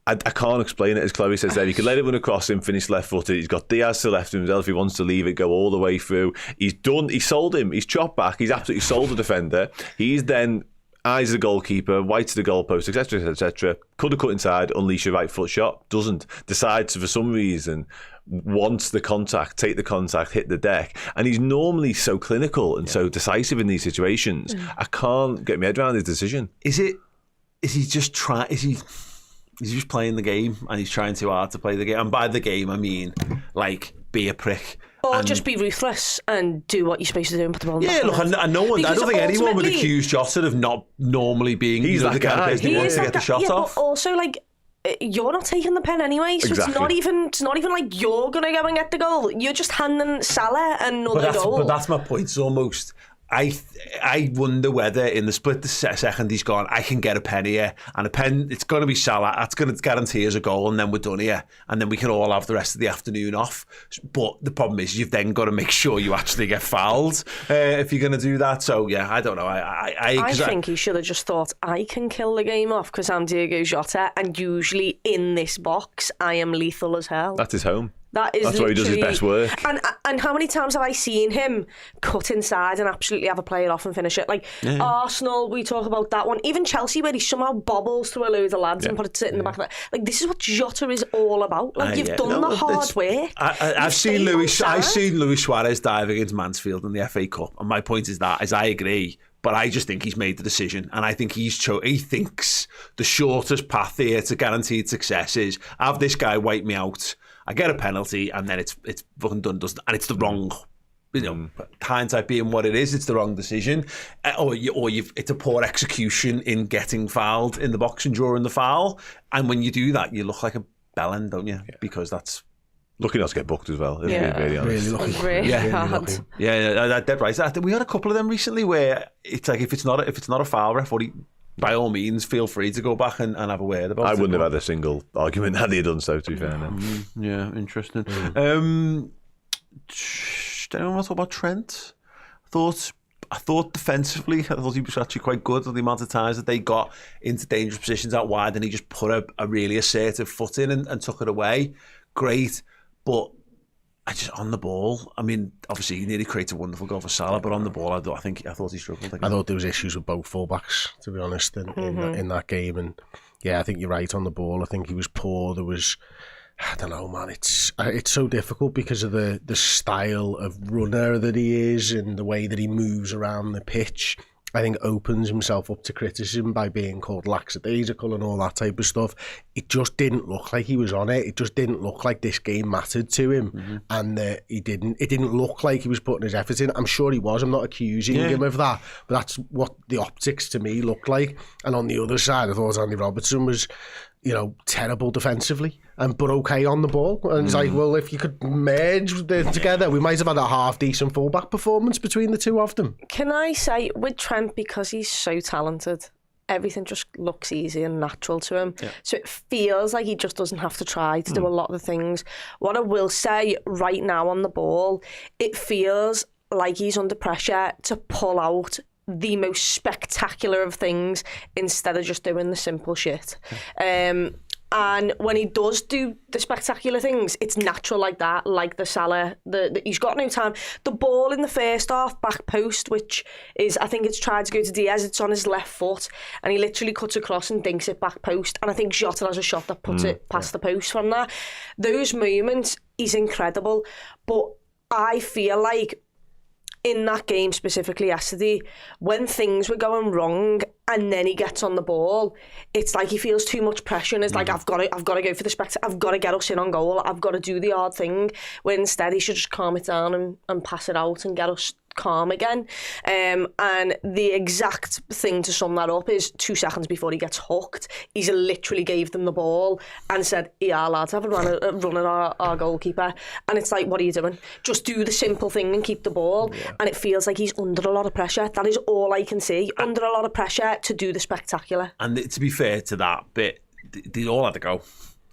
I can't explain it, as Chloe says there. He can let it run across him, finish left footed. He's got Diaz to left of himself. If he wants to leave it, go all the way through. He's done. He sold him. He's chopped back. He's absolutely sold the defender. He's then eyes the goalkeeper, white to the goalpost, etc., etc. Could have cut inside, unleash a right foot shot. Doesn't. Decides to, for some reason, wants the contact, take the contact, hit the deck. And he's normally so clinical and so decisive in these situations. I can't get my head around his decision. Is he just trying? Is he just playing the game and he's trying too hard to play the game? And by the game, I mean, like, be a prick. Or just be ruthless and do what you're supposed to do and put the ball in the Yeah, back look, of the net. I don't think anyone would ultimately, accuse Jota of not normally being He's the that kind of guy. person who wants to get the shot off. But also, like, you're not taking the pen anyway, so Exactly. it's not even like you're gonna go and get the goal. You're just handing Salah another goal. But that's my point. It's almost. I wonder whether in the split the second he's gone, I can get a pen here, and a pen, it's going to be Salah, that's going to guarantee us a goal, and then we're done here, and then we can all have the rest of the afternoon off. But the problem is you've then got to make sure you actually get fouled if you're going to do that. So yeah, I don't know. I think he should have just thought, I can kill the game off because I'm Diego Jota, and usually in this box I am lethal as hell. That's his home. That's where he does his best work. And how many times have I seen him cut inside and absolutely have a play it off and finish it? Like Arsenal, we talk about that one. Even Chelsea, where he somehow bobbles through a load of lads and put it in the back of it. Like, this is what Jota is all about. Like, you've done the hard work. I've seen Luis Suarez diving into Mansfield in the FA Cup, and my point is I agree. But I just think he's made the decision, and I think he thinks the shortest path here to guaranteed success is have this guy wipe me out. I get a penalty, and then it's fucking done, doesn't? And it's the wrong, hindsight being what it is, it's the wrong decision, it's a poor execution in getting fouled in the box and drawing the foul. And when you do that, you look like a bellend, don't you? Yeah. Because that's. Lucky not to get booked as well. Really lucky. Really hard. Yeah, dead right. We had a couple of them recently where it's like if it's not a foul, referee, by all means, feel free to go back and have a word about it. I wouldn't have had a single argument had he done so, to be fair. No. Yeah, interesting. Do anyone want to talk about Trent? I thought defensively, I thought he was actually quite good at the amount of times that they got into dangerous positions out wide, and he just put a really assertive foot in and took it away. Great. But I just on the ball. I mean, obviously he nearly created a wonderful goal for Salah, but on the ball, I thought he struggled. I thought there was issues with both fullbacks, to be honest, in that game. And yeah, I think you're right on the ball. I think he was poor. There was, I don't know, man. It's so difficult because of the style of runner that he is and the way that he moves around the pitch. I think opens himself up to criticism by being called lackadaisical and all that type of stuff. It just didn't look like he was on it. It just didn't look like this game mattered to him, and it didn't look like he was putting his effort in. I'm sure he was. I'm not accusing him of that, but that's what the optics to me looked like. And on the other side, I thought Andy Robertson was, terrible defensively, but okay on the ball. And it's like, well, if you could merge them together, we might have had a half-decent fullback performance between the two of them. Can I say, with Trent, because he's so talented, everything just looks easy and natural to him. Yeah. So it feels like he just doesn't have to try to do a lot of the things. What I will say right now on the ball, it feels like he's under pressure to pull out the most spectacular of things instead of just doing the simple shit. And when he does do the spectacular things, it's natural like that, like the Salah. He's got no time. The ball in the first half, back post, which is, I think it's tried to go to Diaz, it's on his left foot, and he literally cuts across and dinks it back post. And I think Jota has a shot that puts it past the post from there. Those moments, he's incredible. But I feel like in that game specifically yesterday, when things were going wrong and then he gets on the ball, it's like he feels too much pressure and it's like, I've got to go for the spectacle, I've got to get us in on goal, I've got to do the hard thing, where instead he should just calm it down and pass it out and get us calm again. And the exact thing to sum that up is 2 seconds before he gets hooked, he's literally gave them the ball and said, yeah, lads, have a run at our goalkeeper. And it's like, what are you doing? Just do the simple thing and keep the ball. And it feels like he's under a lot of pressure. That is all I can see. Under a lot of pressure to do the spectacular. And to be fair to that bit, they all had to go.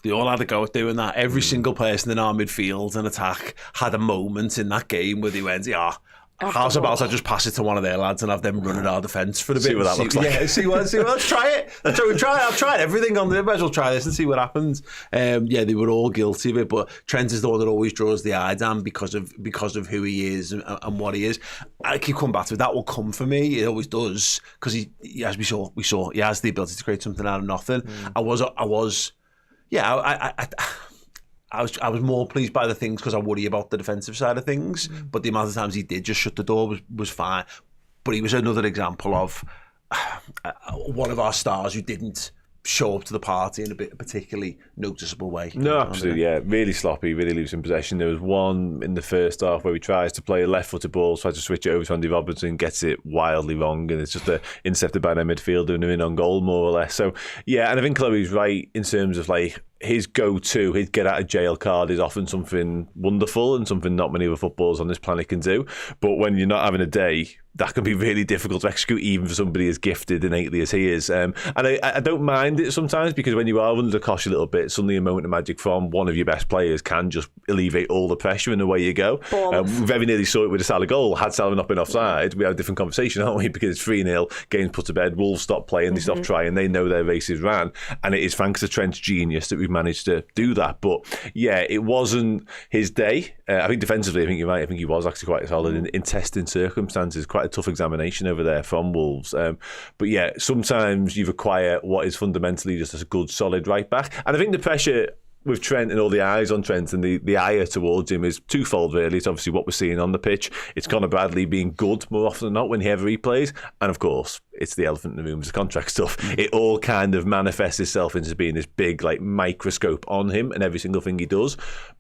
They all had a go at doing that. Every single person in our midfield and attack had a moment in that game where they went, how's about I just pass it to one of their lads and have them run at our defence for a bit? See what that looks like. Yeah, see what, let's try it. I've tried everything on the might as well try this and see what happens. They were all guilty of it, but Trent is the one that always draws the eye down because of who he is and what he is. I keep coming back to it. That will come for me. It always does, because he, as we saw, he has the ability to create something out of nothing. I was more pleased by the things because I worry about the defensive side of things. But the amount of times he did just shut the door was fine. But he was another example of one of our stars who didn't show up to the party in a particularly noticeable way. No, absolutely, yeah. Really sloppy, really losing possession. There was one in the first half where he tries to play a left-footed ball, tries to switch it over to Andy Robertson, gets it wildly wrong, and it's just intercepted by their midfielder and they're in on goal, more or less. So, yeah, and I think Chloe's right in terms of like his go-to, his get-out-of-jail card is often something wonderful and something not many other footballers on this planet can do. But when you're not having a day, that can be really difficult to execute, even for somebody as gifted innately as he is. And I don't mind it sometimes, because when you are under the cosh a little bit, suddenly a moment of magic from one of your best players can just alleviate all the pressure and away you go. We very nearly saw it with the Salah goal. Had Salah not been offside, we had a different conversation, aren't we? Because it's 3-0, game's put to bed, Wolves stop playing, they stop trying, they know their race is ran. And it is thanks to Trent's genius that we've managed to do that. But yeah, it wasn't his day. I think defensively, I think you're right. I think he was actually quite solid in testing circumstances. Quite a tough examination over there from Wolves. But yeah, sometimes you require what is fundamentally just a good, solid right back. And I think the pressure with Trent and all the eyes on Trent and the ire towards him is twofold, really. It's obviously what we're seeing on the pitch. It's Conor Bradley being good more often than not when he ever replays. And of course, it's the elephant in the room, it's the contract stuff. It all kind of manifests itself into being this big like microscope on him and every single thing he does.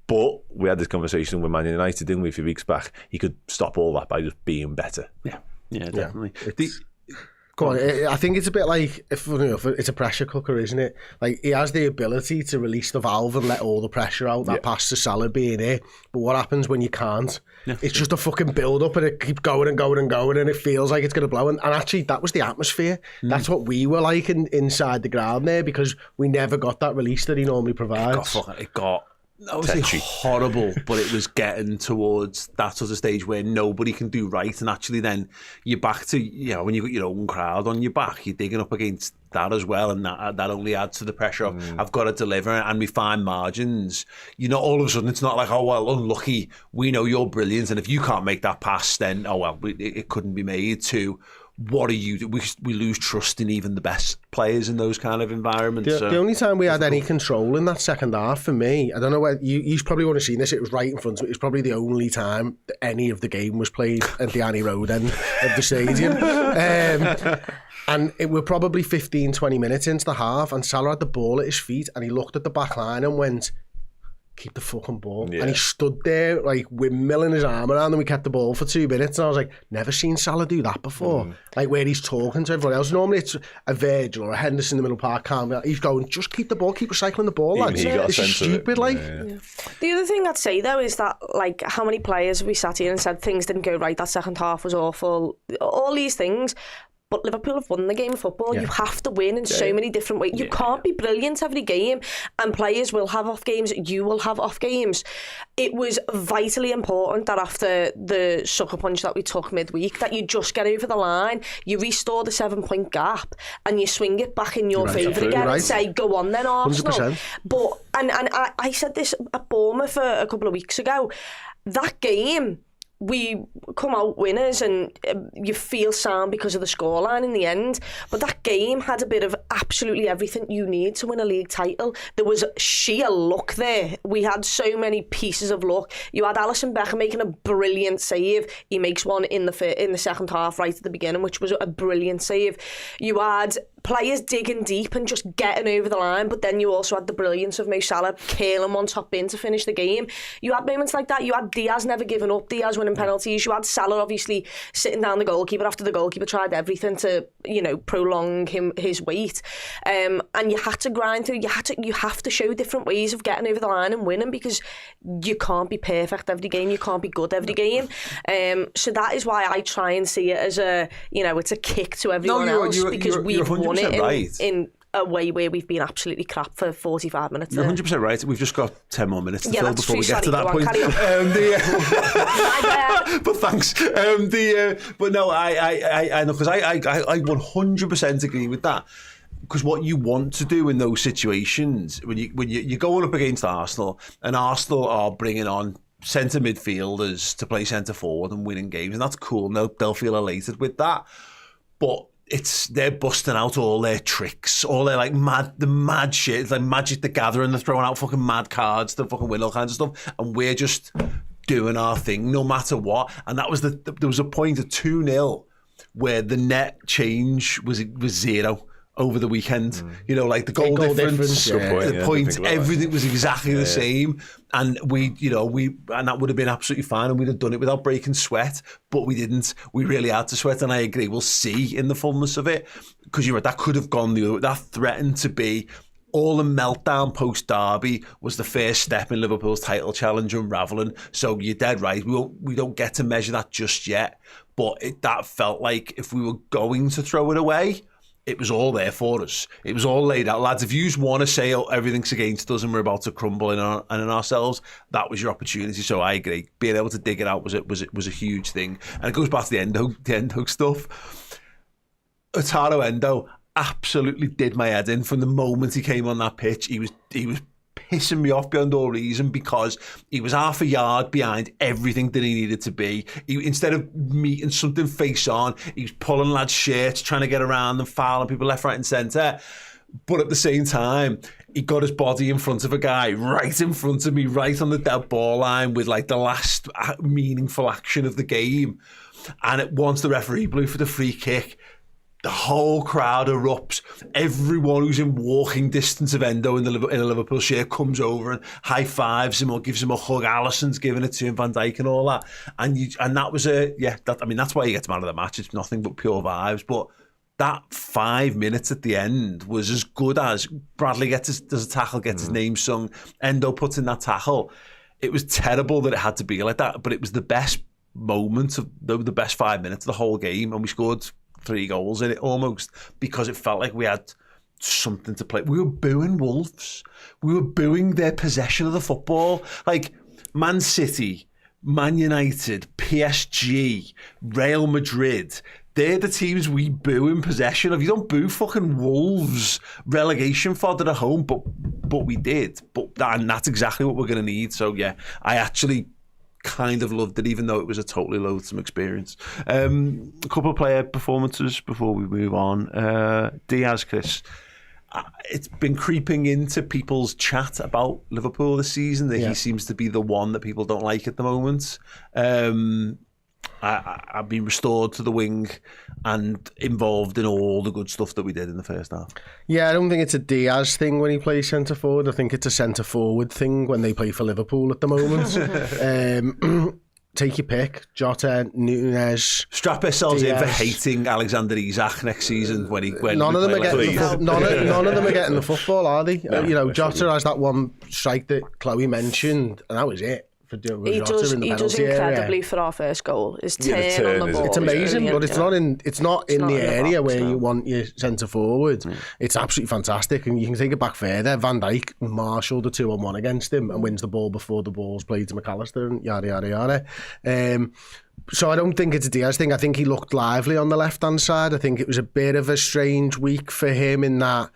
But we had this conversation with Man United, didn't we, a few weeks back? He could stop all that by just being better. Yeah, definitely. Go on. I think it's a bit like, if it's a pressure cooker, isn't it? Like, he has the ability to release the valve and let all the pressure out, that pass to Salah being it. But what happens when you can't? Yeah. It's just a fucking build-up and it keeps going and going and going and it feels like it's going to blow. And actually, that was the atmosphere. That's what we were like inside the ground there, because we never got that release that he normally provides. It got obviously horrible, but it was getting towards that sort of stage where nobody can do right, and actually then you're back to, when you've got your own crowd on your back, you're digging up against that as well, and that only adds to the pressure of I've got to deliver, and we find margins. All of a sudden it's not like, oh well, unlucky, we know you're brilliant, and if you can't make that pass, then oh well, it couldn't be made. To what are you? We lose trust in even the best players in those kind of environments. The only time we had any control in that second half, for me, I don't know where you probably would have seen this. It was right in front of me. It was probably the only time that any of the game was played at the Annie Road end of the stadium. And it were probably 15-20 minutes into the half, and Salah had the ball at his feet, and he looked at the back line and went, keep the fucking ball. And he stood there like windmilling his arm around, and we kept the ball for 2 minutes, and I was like, never seen Salah do that before. Like, where he's talking to everyone else. Normally it's a Virgil or a Henderson in the middle park, he's going, just keep the ball, keep recycling the ball, lads. It's stupid, like. The other thing I'd say though is that, like, how many players we sat here and said things didn't go right, that second half was awful, all these things. but Liverpool have won the game of football. You have to win in so many different ways. You can't be brilliant every game, and players will have off games. You will have off games. It was vitally important that after the sucker punch that we took midweek, that you just get over the line, you restore the 7-point gap, and you swing it back in your favour again and say, go on then, Arsenal. 100%. But, and I said this at Bournemouth a couple of weeks ago, that game, we come out winners and you feel sound because of the scoreline in the end. But that game had a bit of absolutely everything you need to win a league title. There was sheer luck there. We had so many pieces of luck. You had Alisson Becker making a brilliant save. He makes one in the second half right at the beginning, which was a brilliant save. You had players digging deep and just getting over the line, but then you also had the brilliance of Mo Salah curling one top in to finish the game. You had moments like that. You had Diaz never giving up, Diaz winning penalties. You had Salah obviously sitting down the goalkeeper after the goalkeeper tried everything to, prolong his wait. And you had to grind through. You have to show different ways of getting over the line and winning, because you can't be perfect every game. You can't be good every game. So that is why I try and see it as it's a kick to everyone else, because we've won it in a way where we've been absolutely crap for 45 minutes. You're 100% right. We've just got 10 more minutes to fill before we get to that point. But thanks. But no, I know, because I 100% agree with that. Because what you want to do in those situations, when you're going up against Arsenal, and Arsenal are bringing on centre midfielders to play centre forward and winning games, and that's cool. And they'll feel elated with that. But they're busting out all their tricks, all their mad shit. It's like Magic the Gathering. They're throwing out fucking mad cards to fucking win all kinds of stuff, and we're just doing our thing no matter what. And that was there was a point of 2-0 where the net change was 0 over the weekend. The goal difference, the points, everything was exactly the same. And and that would have been absolutely fine, and we'd have done it without breaking sweat, but we didn't. We really had to sweat, and I agree. We'll see in the fullness of it, because you're right, that could have gone the other way. That threatened to be all the meltdown post-derby was the first step in Liverpool's title challenge unravelling. So you're dead right. We don't get to measure that just yet, but that felt like if we were going to throw it away, it was all there for us. It was all laid out. Lads, if you just want to say everything's against us and we're about to crumble in ourselves, that was your opportunity. So I agree. Being able to dig it out was a huge thing. And it goes back to the Endo stuff. Otaro Endo absolutely did my head in from the moment he came on that pitch. He was pissing me off beyond all reason, because he was half a yard behind everything that he needed to be. Instead of meeting something face on, he was pulling lads' shirts, trying to get around them, fouling people left, right and centre. But at the same time, he got his body in front of a guy right in front of me, right on the dead ball line, with the last meaningful action of the game. And once the referee blew for the free kick, the whole crowd erupts. Everyone who's in walking distance of Endo in a Liverpool shirt comes over and high fives him or gives him a hug. Alisson's giving it to him, Van Dijk and all that. And that was that's why he gets man of the match. It's nothing but pure vibes. But that 5 minutes at the end was as good as Bradley does a tackle, gets his name sung. Endo puts in that tackle. It was terrible that it had to be like that, but it was the best moment of the best 5 minutes of the whole game, and we scored 3 goals in it almost, because it felt like we had something to play. We were booing Wolves. We were booing their possession of the football. Like Man City, Man United, PSG, Real Madrid, they're the teams we boo in possession of. You don't boo fucking Wolves relegation fodder at home, but we did. And that's exactly what we're going to need. So yeah, I actually kind of loved it, even though it was a totally loathsome experience. A couple of player performances before we move on. Diaz, Chris. It's been creeping into people's chat about Liverpool this season that he seems to be the one that people don't like at the moment. I've been restored to the wing and involved in all the good stuff that we did in the first half. Yeah, I don't think it's a Diaz thing when he plays centre forward. I think it's a centre forward thing when they play for Liverpool at the moment. Take your pick. Jota, Nunes. Strap yourselves in for hating Alexander Isak next season when none of them are getting none of them are getting the football, are they? No, Jota has that one strike that Chloe mentioned, and that was it for Jota He in does the penalty incredibly area. for our first goal. His Yeah, the turn turn on the is- ball. It's is amazing, brilliant, but it's yeah. not in the not in the area box, where no. you want your centre forward. It's absolutely fantastic, and you can take it back further. Van Dijk marshalled a 2-on-1 against him and wins the ball before the ball's played to McAllister, and yada yada yada. So I don't think it's a Diaz thing. I think he looked lively on the left-hand side. I think it was a bit of a strange week for him in that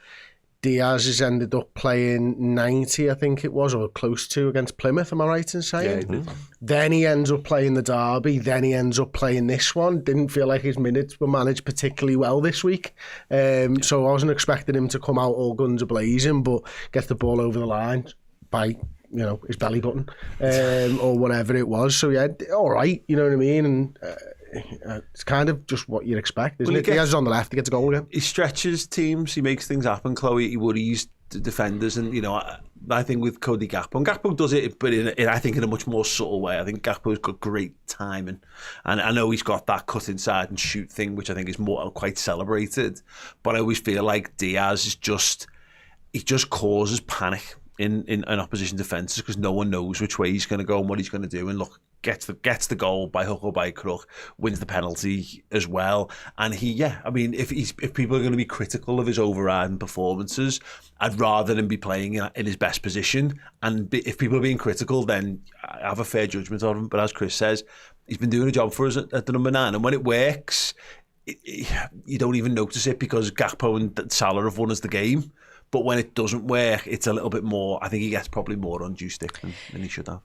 Diaz has ended up playing 90, I think it was, or close to, against Plymouth, am I right in saying? Then he ends up playing the derby, then he ends up playing this one. Didn't feel like his minutes were managed particularly well this week. So I wasn't expecting him to come out all guns a-blazing, but gets the ball over the line by... his belly button, or whatever it was. So yeah, all right, you know what I mean? And it's kind of just what you'd expect, isn't it? Diaz is on the left, he gets a goal again. He stretches teams, he makes things happen, Chloe. He worries the defenders, and I think with Cody Gakpo, and Gakpo does it, but I think in a much more subtle way. I think Gakpo's got great timing, and I know he's got that cut inside and shoot thing, which I think is more quite celebrated. But I always feel like Diaz is just causes panic in opposition defences because no one knows which way he's going to go and what he's going to do. And look, gets the goal by hook or by crook, wins the penalty as well. And if people are going to be critical of his overriding performances, I'd rather than be playing in his best position. And if people are being critical, then I have a fair judgment of him. But as Chris says, he's been doing a job for us at the number 9, and when it works, you don't even notice it because Gakpo and Salah have won us the game. But when it doesn't work, it's a little bit more. I think he gets probably more undue stick than he should have.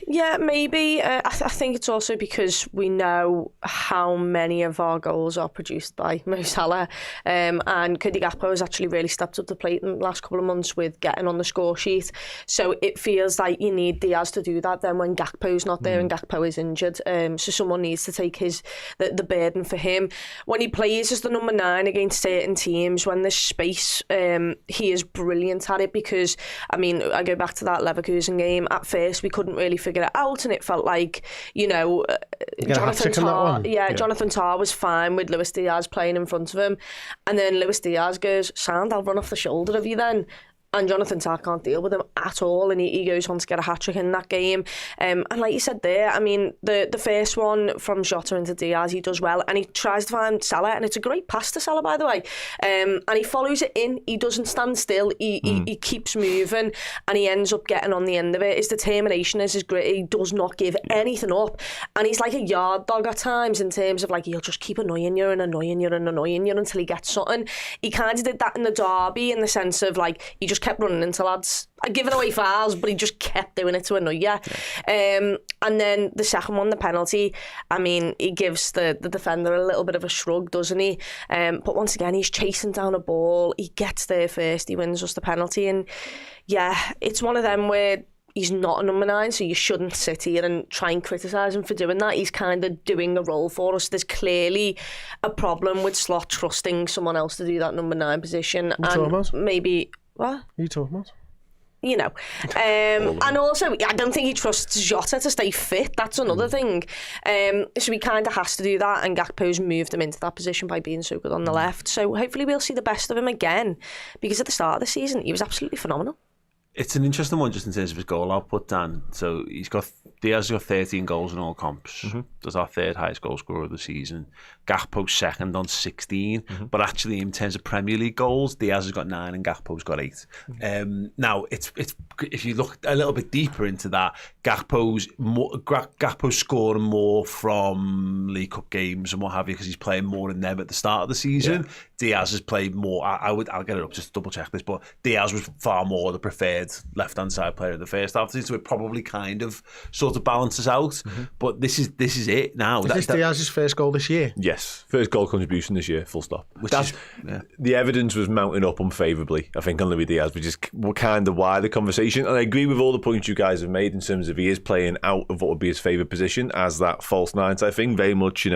Yeah, maybe. I think it's also because we know how many of our goals are produced by Mo Salah. And Cody Gakpo has actually really stepped up the plate in the last couple of months with getting on the score sheet. So it feels like you need Diaz to do that then when Gakpo's not there and Gakpo is injured. So someone needs to take the burden for him. When he plays as the number 9 against certain teams, when there's space, he is brilliant at it because, I go back to that Leverkusen game. At first, we couldn't really figure it out, and it felt like, Jonathan Tah. Jonathan Tah was fine with Luis Diaz playing in front of him, and then Luis Diaz goes, "Sound, I'll run off the shoulder of you then." And Jonathan Tah can't deal with him at all, and he goes on to get a hat-trick in that game. And like you said there, the first one from Jota into Diaz, he does well, and he tries to find Salah, and it's a great pass to Salah, by the way. And he follows it in. He doesn't stand still. He keeps moving, and he ends up getting on the end of it. His determination is great. He does not give anything up, and he's like a yard dog at times in terms of like he'll just keep annoying you and annoying you and annoying you until he gets something. He kind of did that in the derby in the sense of like he just kept running into lads, giving away fouls, but he just kept doing it to annoy you. And then the second one, the penalty, he gives the defender a little bit of a shrug, doesn't he? But once again, he's chasing down a ball. He gets there first. He wins us the penalty. And yeah, it's one of them where he's not a number 9, so you shouldn't sit here and try and criticise him for doing that. He's kind of doing a role for us. There's clearly a problem with Slot trusting someone else to do that number 9 position. Maybe... What? What are you talking about? And also, I don't think he trusts Jota to stay fit. That's another thing. So he kind of has to do that, and Gakpo's moved him into that position by being so good on the left. So hopefully we'll see the best of him again, because at the start of the season, he was absolutely phenomenal. It's an interesting one just in terms of his goal output, Dan. So Diaz has got 13 goals in all comps. That's our 3rd highest goal scorer of the season. Gakpo's 2nd on 16. But actually, in terms of Premier League goals, Diaz has got 9 and Gakpo's got 8. Now, it's if you look a little bit deeper into that, Gakpo's scoring more from League Cup games and what have you because he's playing more in them at the start of the season. Yeah. Diaz has played more. I'll get it up just to double check this, but Diaz was far more the preferred left-hand side player in the first half of the season, so it probably kind of sort of balances out. But this is it now. Is this Diaz's first goal this year? Yes, first goal contribution this year, full stop. The evidence was mounting up unfavourably, I think, on Luis Diaz, which is kind of why the conversation, and I agree with all the points you guys have made in terms of he is playing out of what would be his favourite position as that false 9 type thing, very much,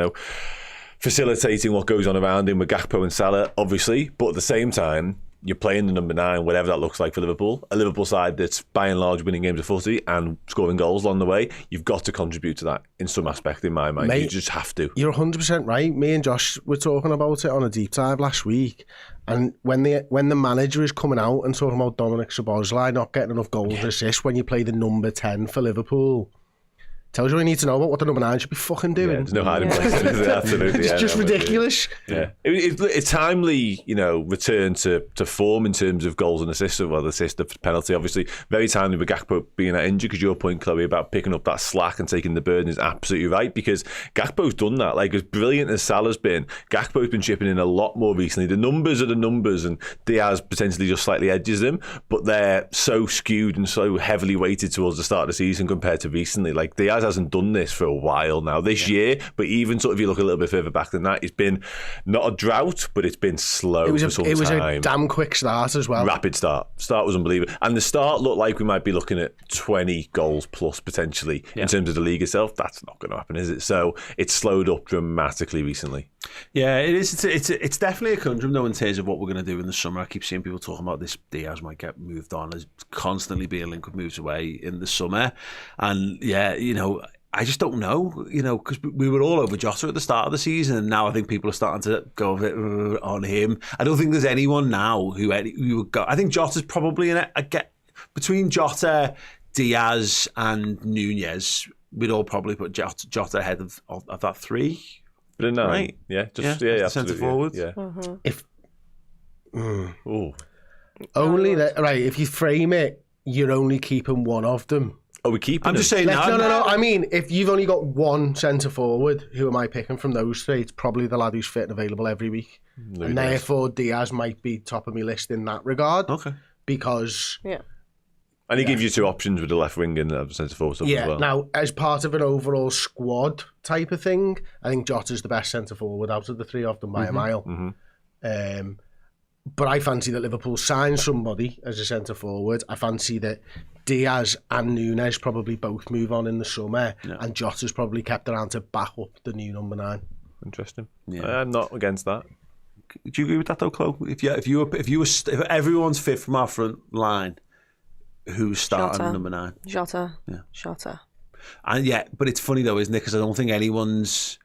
facilitating what goes on around him with Gakpo and Salah, obviously, but at the same time, you're playing the number 9, whatever that looks like for Liverpool, a Liverpool side that's by and large winning games of footy and scoring goals along the way. You've got to contribute to that in some aspect, in my mind. Mate, you just have to. You're 100% right. Me and Josh were talking about it on a deep dive last week, and when the manager is coming out and talking about Dominic Szoboszlai not getting enough goals and assists when you play the number 10 for Liverpool, tells you all you need to know about what the number 9 should be fucking doing. Yeah, there's no hiding place. Absolutely, It's just ridiculous. Yeah, it's timely, return to form in terms of goals and assists. Well, the assist, the penalty, obviously, very timely with Gakpo being that injured. Because your point, Chloe, about picking up that slack and taking the burden is absolutely right. Because Gakpo's done that. Like, as brilliant as Salah's been, Gakpo's been chipping in a lot more recently. The numbers are the numbers, and Diaz potentially just slightly edges them, but they're so skewed and so heavily weighted towards the start of the season compared to recently. Like, Diaz hasn't done this for a while now, this year, but even sort of, if you look a little bit further back than that, it's been not a drought, but it's been slow for some time. It was a damn quick start as well. Rapid start. Start was unbelievable. And the start looked like we might be looking at 20 goals plus potentially in terms of the league itself. That's not going to happen, is it? So it's slowed up dramatically recently. Yeah, it is. It's definitely a conundrum, though, in terms of what we're going to do in the summer. I keep seeing people talking about this. Diaz might get moved on. There's constantly being linked with moves away in the summer. And yeah, I just don't know, because we were all over Jota at the start of the season, and now I think people are starting to go a bit on him. I don't think there's anyone now who would go. I think Jota's probably between Jota, Diaz, and Nunez. We'd all probably put Jota ahead of that 3. But no, right? Yeah, absolutely. Centre forward. Yeah. If only that, right? If you frame it, you're only keeping one of them. Oh, we keep. I'm just saying. No. I mean, if you've only got one centre forward, who am I picking from those 3? It's probably the lad who's fit and available every week, and therefore Diaz might be top of my list in that regard. Okay. Because and he gives you 2 options with the left wing and the centre forward stuff as well. Now, as part of an overall squad type of thing, I think Jota's the best centre forward out of the 3 of them by a mile. But I fancy that Liverpool sign somebody as a centre forward. I fancy that Diaz and Nunez probably both move on in the summer, and Jota's probably kept around to back up the new number 9. Interesting. Yeah. I'm not against that. Do you agree with that though, Chloe? If everyone's fit from our front line, who's starting number 9? Jota. Yeah. Jota. And but it's funny though, isn't it? Because I don't think anyone's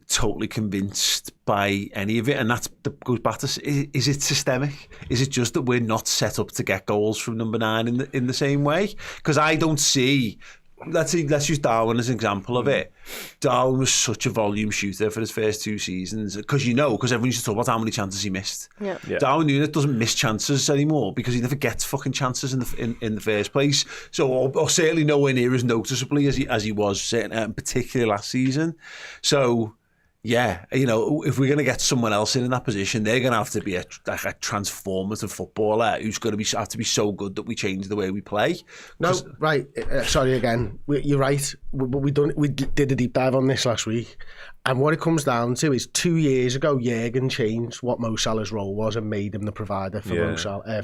totally convinced by any of it, and that goes back to: is it systemic? Is it just that we're not set up to get goals from number 9 in the same way? Because I don't see. Let's use Darwin as an example of it. Darwin was such a volume shooter for his first 2 seasons because everyone used to talk about how many chances he missed. Yeah. Darwin Núñez doesn't miss chances anymore because he never gets fucking chances in the first place. So, or certainly nowhere near as noticeably as he was, particularly last season. So. Yeah, if we're going to get someone else in that position, they're going to have to be a transformative footballer who's going to have to be so good that we change the way we play. No, right. Sorry again. You're right. We did a deep dive on this last week, and what it comes down to is 2 years ago, Jurgen changed what Mo Salah's role was and made him the provider for Mo Salah.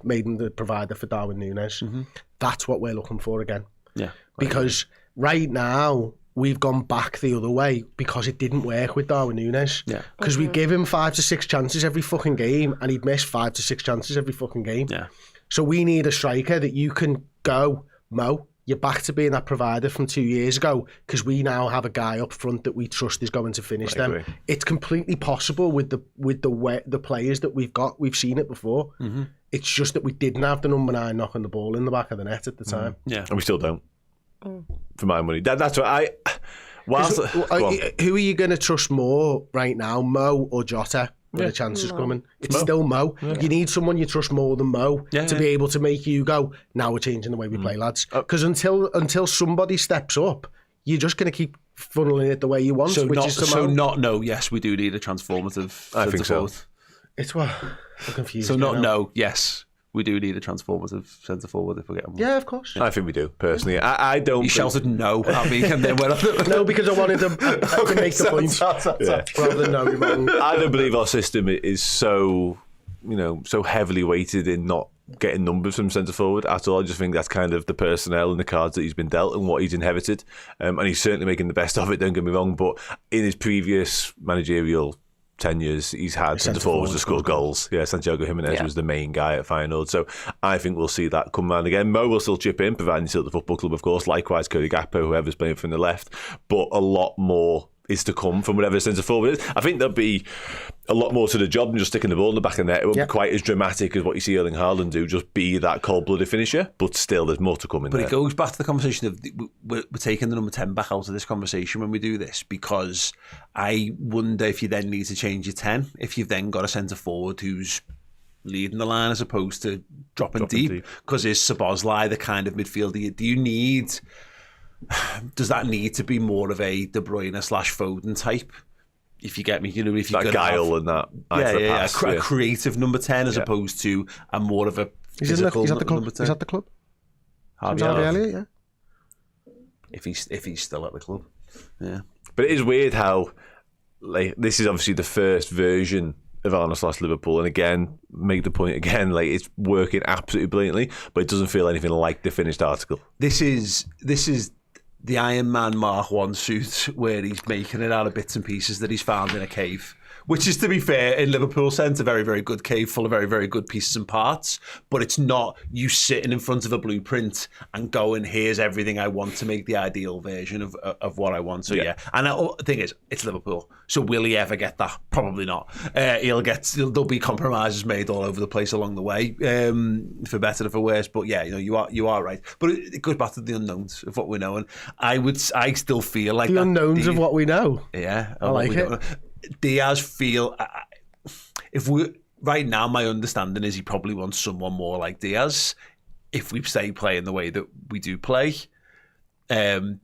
Made him the provider for Darwin Núñez. Mm-hmm. That's what we're looking for again. Yeah, because right now. We've gone back the other way because it didn't work with Darwin Núñez. Yeah. Because we give him 5 to 6 chances every fucking game, and he'd miss 5 to 6 chances every fucking game. Yeah. So we need a striker that you can go, Mo, you're back to being that provider from 2 years ago because we now have a guy up front that we trust is going to finish them. Agree. It's completely possible with the players that we've got. We've seen it before. Mm-hmm. It's just that we didn't have the number 9 knocking the ball in the back of the net at the time. Yeah. And we still don't. For my money, that's what who are you going to trust more right now, Mo or Jota? When the chance is coming, it's Mo. Still Mo. Yeah. You need someone you trust more than Mo to be able to make you go. Now we're changing the way we play, lads. Because until somebody steps up, you're just going to keep funneling it the way you want. Yes, we do need a transformative. I think so. It's what I'm confused. Yes. We do need a transformative centre forward if we get one. Yeah, of course. I think we do, personally. I don't... You shouted no at me and then went up. No, because I wanted to make the point. Rather than no, man. I don't believe our system is so heavily weighted in not getting numbers from centre forward at all. I just think that's kind of the personnel and the cards that he's been dealt and what he's inherited. And he's certainly making the best of it, don't get me wrong, but in his previous managerial 10 years, he's had centre forwards to score goals. Yeah, Santiago Jimenez was the main guy at Feyenoord. So I think we'll see that come round again. Mo will still chip in, providing he's still at the football club, of course. Likewise, Cody Gakpo, whoever's playing from the left. But a lot more is to come from whatever the centre forward is. I think there'll be a lot more to the job than just sticking the ball in the back of the net. It won't be quite as dramatic as what you see Erling Haaland do, just be that cold-blooded finisher, but still there's more to come in there. But it goes back to the conversation of we're taking the number 10 back out of this conversation when we do this, because I wonder if you then need to change your 10, if you've then got a centre forward who's leading the line as opposed to dropping deep. Because is Szoboszlai the kind of midfielder do you need? Does that need to be more of a De Bruyne / Foden type? If you get me, if you that guile and that a creative number 10 as opposed to a more of a physical number 10. He's at the club. Harvey Elliott, yeah. If he's still at the club, yeah. But it is weird how this is obviously the first version of Arsenal/Liverpool, and again, make the point again, it's working absolutely brilliantly, but it doesn't feel anything like the finished article. This is the Iron Man Mark 1 suit where he's making it out of bits and pieces that he's found in a cave. Which is, to be fair, in Liverpool sense, a very, very good cave full of very, very good pieces and parts. But it's not you sitting in front of a blueprint and going, here's everything I want to make the ideal version of what I want. So, yeah. And the thing is, it's Liverpool. So will he ever get that? Probably not. There'll be compromises made all over the place along the way, for better or for worse. But yeah, you are right. But it goes back to the unknowns of what we know. And I still feel like the unknowns of what we know. Yeah. I like it. Diaz right now, my understanding is he probably wants someone more like Diaz if we stay playing the way that we do play. But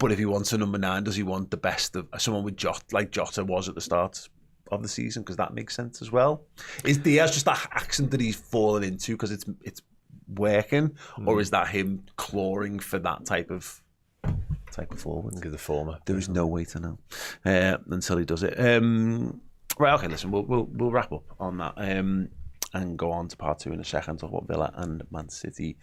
if he wants a number 9, does he want the best of someone with Jota, like Jota was at the start of the season? Because that makes sense as well. Is Diaz just that accent that he's fallen into because it's working, or is that him clawing for that type of forward? The former. There is no way to know until he does it. Right, okay, listen, we'll wrap up on that and go on to part 2 in a second, talk about Villa and Man City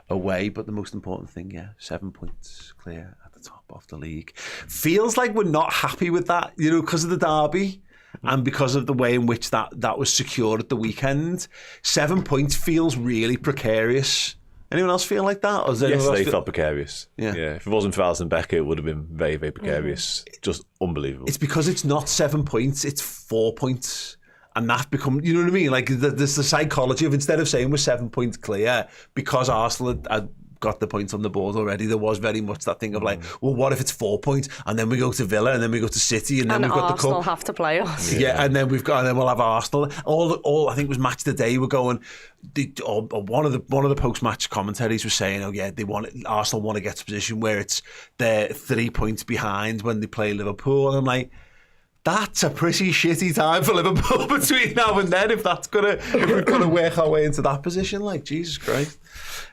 away. But the most important thing, 7 points clear at the top of the league. Feels like we're not happy with that, because of the derby and because of the way in which that was secured at the weekend. 7 points feels really precarious. Anyone else feel like that? Or yes, they felt precarious. Yeah. If it wasn't for Alisson Becker, it would have been very, very precarious. Just unbelievable. It's because it's not 7 points, it's 4 points. And that becomes, you know what I mean? Like, there's the psychology of, instead of saying we're 7 points clear, because Arsenal had got the points on the board already, there was very much that thing of well, what if it's 4 points and then we go to Villa and then we go to City and then we've got Arsenal the cup. have to play us. Yeah, and then we'll have Arsenal. All I think it was match of the day. We're going. One of the post-match commentaries was saying, Arsenal want to get to a position where they're 3 points behind when they play Liverpool. And I'm like, that's a pretty shitty time for Liverpool between now and then if we're gonna work our way into that position. Like, Jesus Christ.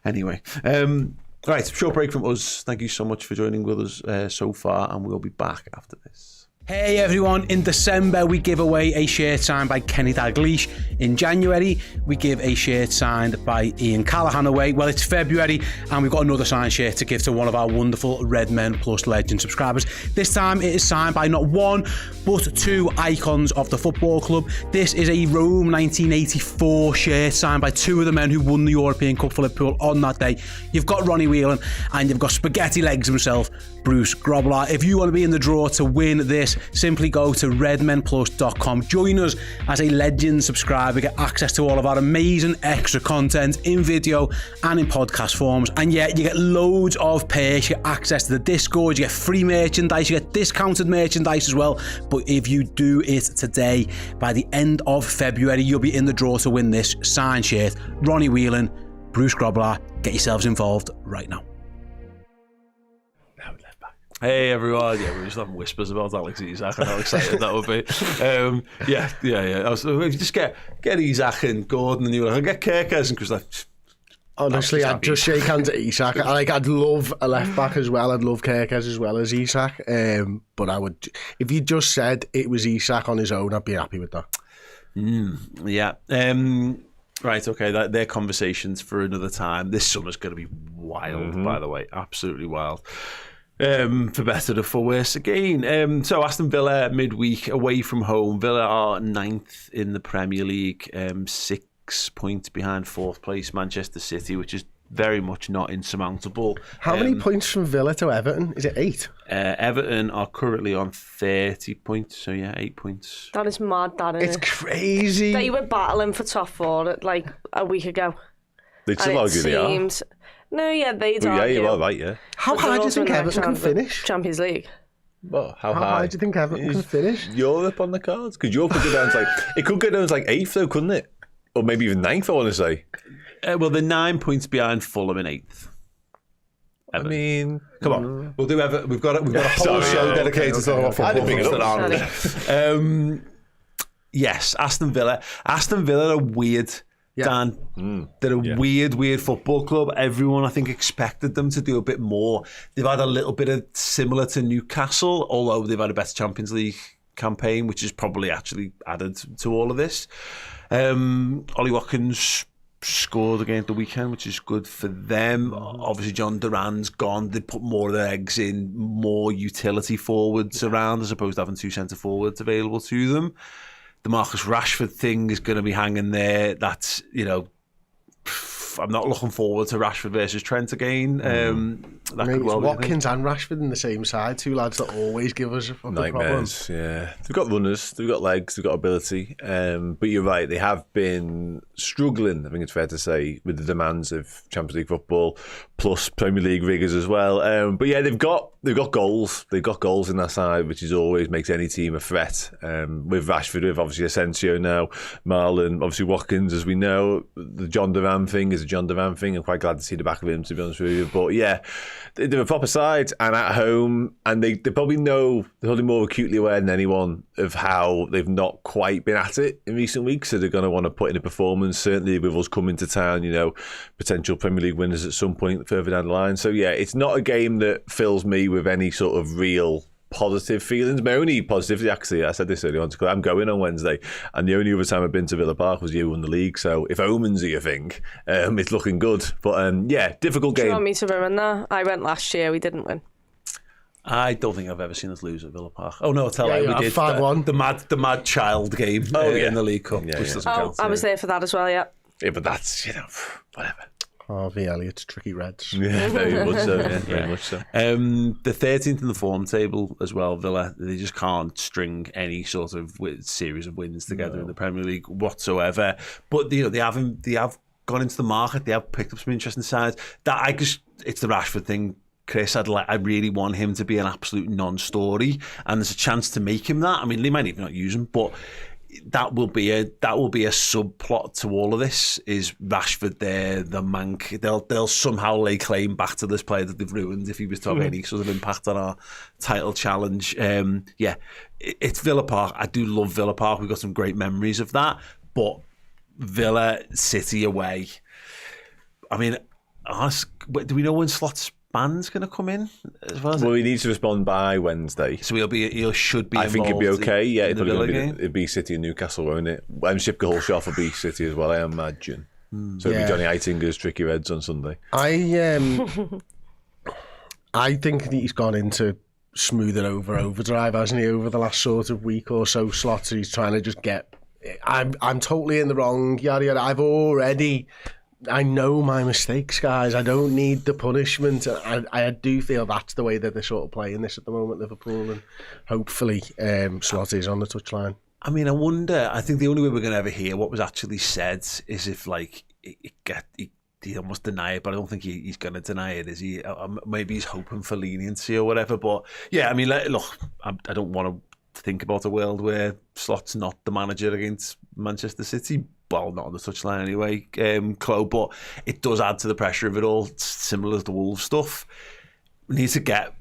Anyway, right, short break from us. Thank you so much for joining with us so far, and we'll be back after this. Hey everyone, in December we give away a shirt signed by Kenny Dalglish. In January we give a shirt signed by Ian Callaghan away. Well, it's February and we've got another signed shirt to give to one of our wonderful Redmen Plus Legend subscribers. This time it is signed by not one but 2 icons of the football club. This is a Rome 1984 shirt signed by 2 of the men who won the European Cup for Liverpool on that day. You've got Ronnie Whelan and you've got spaghetti legs himself, Bruce Grobbelaar. If you want to be in the draw to win this, simply go to redmenplus.com. Join us as a Legend subscriber. Get access to all of our amazing extra content in video and in podcast forms. And yeah, you get loads of perks. You get access to the Discord. You get free merchandise. You get discounted merchandise as well. But if you do it today, by the end of February, you'll be in the draw to win this signed shirt. Ronnie Whelan, Bruce Grobbelaar. Get yourselves involved right now. Hey everyone, we were just having whispers about Alex Isak and how excited that would be. Yeah. If you just get Isak and Gordon and you were like, get Kerkers and Chris like, honestly, I'd just shake hands at Isak. I'd love a left back as well. I'd love Kerkers as well as Isak. But I would, if you just said it was Isak on his own, I'd be happy with that. Yeah. Right, okay, they're conversations for another time. This summer's going to be wild, by the way, absolutely wild. For better or for worse again. So Aston Villa midweek away from home. Villa are 9th in the Premier League, 6 points behind 4th place Manchester City, which is very much not insurmountable. How many points from Villa to Everton? Is it 8? Everton are currently on 30 points, so yeah, 8 points. That is mad, that is. It's crazy. They were battling for top 4 like a week ago. They'd still argue they are. No, yeah, they'd Well, yeah, argue. you are right, yeah. How But high they're do you also think in the Everton can next round of the finish? Champions League. Well, how How high do you think Everton can finish? Europe on the cards? Because Europe could go down to it could go down to 8th though, couldn't it? Or maybe even 9th, I want to say. Well, they're 9 points behind Fulham in 8th. I mean, Come on, we'll do Everton. We've got a whole Sorry, show yeah, dedicated to talking about football. I didn't pick it up. Yes, Aston Villa. Aston Villa are weird. Dan, they're a weird football club. Everyone, I think, expected them to do a bit more. They've had a little bit of similar to Newcastle, although they've had a better Champions League campaign, which has probably actually added to all of this. Ollie Watkins scored again at the weekend, which is good for them. Obviously, John Duran's gone. They put more of their eggs in more utility forwards around as opposed to having 2 centre forwards available to them. The Marcus Rashford thing is going to be hanging there. That's, I'm not looking forward to Rashford versus Trent again. That could well be Watkins and Rashford in the same side, 2 lads that always give us a fucking problem. nightmares, yeah. They've got runners, they've got legs, they've got ability. But you're right, they have been struggling, I think it's fair to say, with the demands of Champions League football, plus Premier League rigours as well. But yeah, they've got goals. They've got goals in that side, which is always makes any team a threat. With Rashford, with obviously Asensio now, Marlon, obviously Watkins, as we know. The John Duran thing is a John Duran thing. I'm quite glad to see the back of him, to be honest with you. But yeah, they're a proper side and at home, and they probably know, they're probably more acutely aware than anyone of how they've not quite been at it in recent weeks. So they're going to want to put in a performance, certainly with us coming to town, potential Premier League winners at some point further down the line. So yeah, it's not a game that fills me with any sort of real positive feelings. My only positivity, actually, I said this earlier on, I'm going on Wednesday, and the only other time I've been to Villa Park was you won the league. So if omens are your thing, it's looking good. But yeah, difficult game. Do you want me to ruin that? I went last year, we didn't win. I don't think I've ever seen us lose at Villa Park. Oh no, tell you, we did 5-1. the mad child game in the League Cup, which doesn't count. I was there for that as well, yeah. Yeah, but that's, whatever. Harvey Elliott's tricky Reds. Yeah, very much so. Yeah, very much so. The 13th in the form table as well, Villa. They just can't string any sort of series of wins together in the Premier League whatsoever. But they have gone into the market. They have picked up some interesting sides. It's the Rashford thing, Chris. I really want him to be an absolute non-story, and there's a chance to make him that. I mean, they might even not use him, but that will be a subplot to all of this. Is Rashford there, the mank? They'll somehow lay claim back to this player that they've ruined if he was to have any sort of impact on our title challenge. It's Villa Park. I do love Villa Park. We've got some great memories of that. But Villa City away. I mean, do we know when Slot's band's going to come in as well? Well, he needs to respond by Wednesday, so he should be. I think he'll be okay. Yeah, it'll be City and Newcastle, won't it? And Shipka Hulshoff will be City as well, I imagine. So it'll be Johnny Eitinger's Tricky Reds on Sunday. I think that he's gone into smoothing overdrive, hasn't he, over the last sort of week or so. Slots, he's trying to just get. I'm totally in the wrong. Yada yada. I know my mistakes, guys. I don't need the punishment. I do feel that's the way that they're sort of playing this at the moment, Liverpool, and hopefully Slot is on the touchline. I mean, I wonder. I think the only way we're going to ever hear what was actually said is if, he almost deny it, but I don't think he's going to deny it, is he? Maybe he's hoping for leniency or whatever. But yeah, I mean, look, I don't want to think about a world where Slot's not the manager against Manchester City. Well, not on the touchline anyway, Chloe, but it does add to the pressure of it all. It's similar to the Wolves stuff. We need to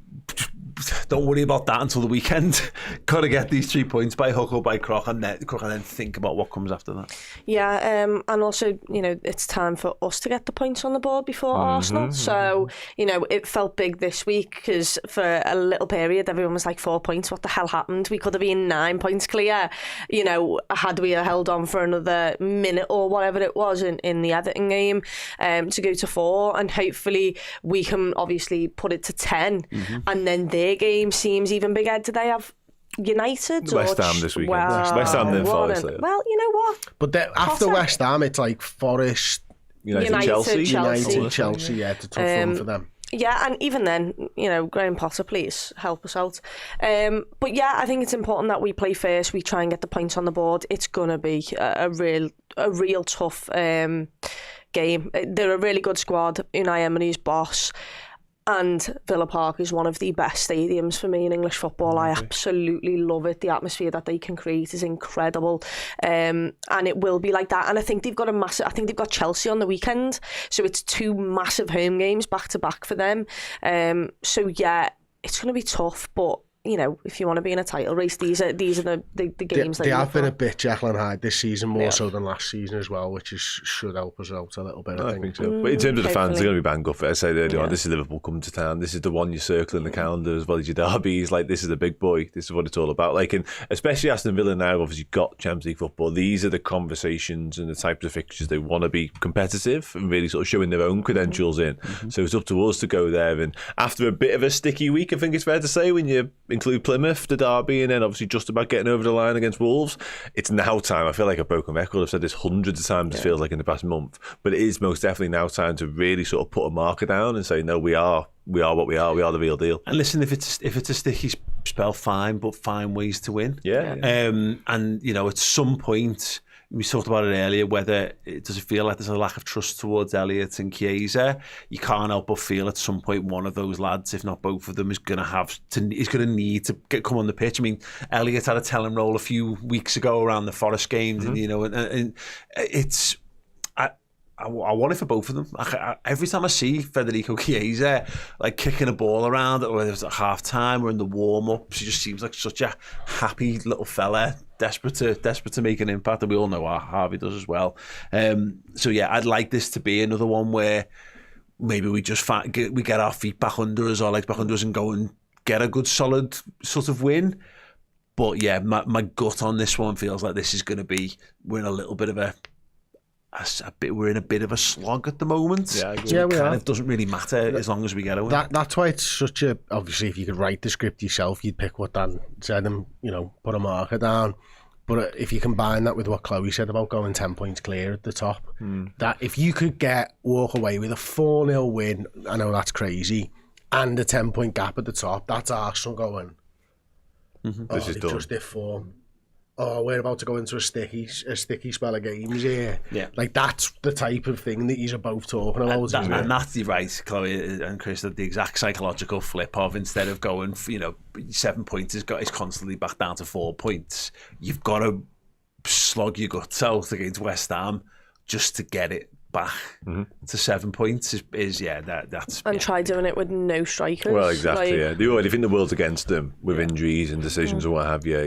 don't worry about that until the weekend. Got to get these 3 points by hook or by crook, and then think about what comes after that. Yeah, and also, it's time for us to get the points on the board before Arsenal. So, it felt big this week because for a little period, everyone was like 4 points. What the hell happened? We could have been 9 points clear, had we held on for another minute or whatever it was in the Everton game to go to 4. And hopefully we can obviously put it to 10. And then their game seems even bigger. Do they have United? West Ham this weekend. Wow, West Ham then Forest. Well, you know what? But after West Ham, it's like Forest, United, Chelsea. United, Chelsea, yeah, it's a tough one for them. Yeah, and even then, Graham Potter, please help us out. But yeah, I think it's important that we play first. We try and get the points on the board. It's gonna be a real tough game. They're a really good squad. Unai Emery's boss. And Villa Park is one of the best stadiums for me in English football. I absolutely love it. The atmosphere that they can create is incredible. And it will be like that. And I think they've got Chelsea on the weekend. So it's 2 massive home games back to back for them. So yeah, it's going to be tough, but if you want to be in a title race, these are the games. They have been a bit Jekyll and Hyde this season, more so than last season as well, which should help us out a little bit. I think so. But in terms of the fans, they're going to be bang up. I said earlier on, this is Liverpool coming to town. This is the one you circle in the calendar as well as your derbies. Like, this is the big boy. This is what it's all about. Like, and especially Aston Villa now, obviously got Champions League football. These are the conversations and the types of fixtures they want to be competitive and really sort of showing their own credentials in. So it's up to us to go there. And after a bit of a sticky week, I think it's fair to say, when you include Plymouth, the derby, and then obviously just about getting over the line against Wolves, it's now time. I feel like a broken record. I've said this hundreds of times, it feels like, in the past month, but it is most definitely now time to really sort of put a marker down and say, no, we are what we are the real deal. And listen, if it's a sticky spell, fine, but find ways to win. And at some point, we talked about it earlier, whether it does feel like there's a lack of trust towards Elliott and Chiesa. You can't help but feel at some point one of those lads, if not both of them, is going to need to come on the pitch. I mean, Elliott had a telling role a few weeks ago around the Forest games, and it's. I want it for both of them. Every time I see Federico Chiesa kicking a ball around, whether it's at half time or in the warm ups, he just seems like such a happy little fella, desperate to make an impact, and we all know Harvey does as well. So yeah, I'd like this to be another one where maybe we just we get our feet back under us, or legs back under us, and go and get a good solid sort of win. But yeah, my gut on this one feels like this is going to be, we're in a little bit of we're in a bit of a slog at the moment. Yeah, we are. It doesn't really matter as long as we get a win. That's why it's such a, obviously if you could write the script yourself, you'd pick what Dan said and put a marker down. But if you combine that with what Chloe said about going 10 points clear at the top, that if you could walk away with a 4-0 win, I know that's crazy, and a 10-point gap at the top, that's Arsenal going, this is done. Just their form. Oh, we're about to go into a sticky spell of games here. Yeah. Like, that's the type of thing that you're both talking about. And that's right, Chloe and Chris, the exact psychological flip of, instead of going, 7 points is constantly back down to 4 points. You've got to slog your guts out against West Ham just to get it back to 7 points that's try doing it with no strikers. Well, exactly. They already think the world's against them with injuries and decisions and what have you.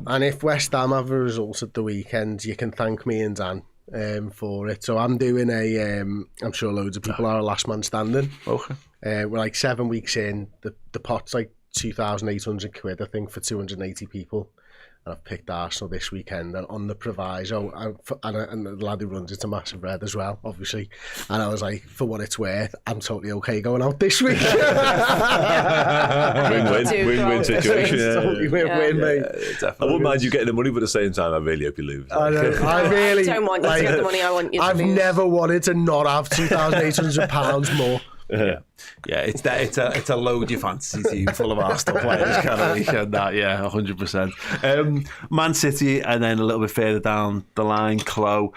And if West Ham have a result at the weekend, you can thank me and Dan for it. So I'm doing I'm sure loads of people are a last man standing. Okay. We're 7 weeks in. The pot's £2,800, I think, for 280 people. And I've picked Arsenal this weekend, and on the proviso, and the lad who runs it's a massive red as well, obviously. And I was like, for what it's worth, I'm totally okay going out this week. Win-win situation. Totally win-win, mate. I wouldn't mind you getting the money, but at the same time, I really hope you lose. I really don't want you to get the money. I want you to I've lose. never wanted to not have £2,800 more. It's a load your fantasy team full of Arsenal players kind of weekend. That 100%. Man City, and then a little bit further down the line, Chloe.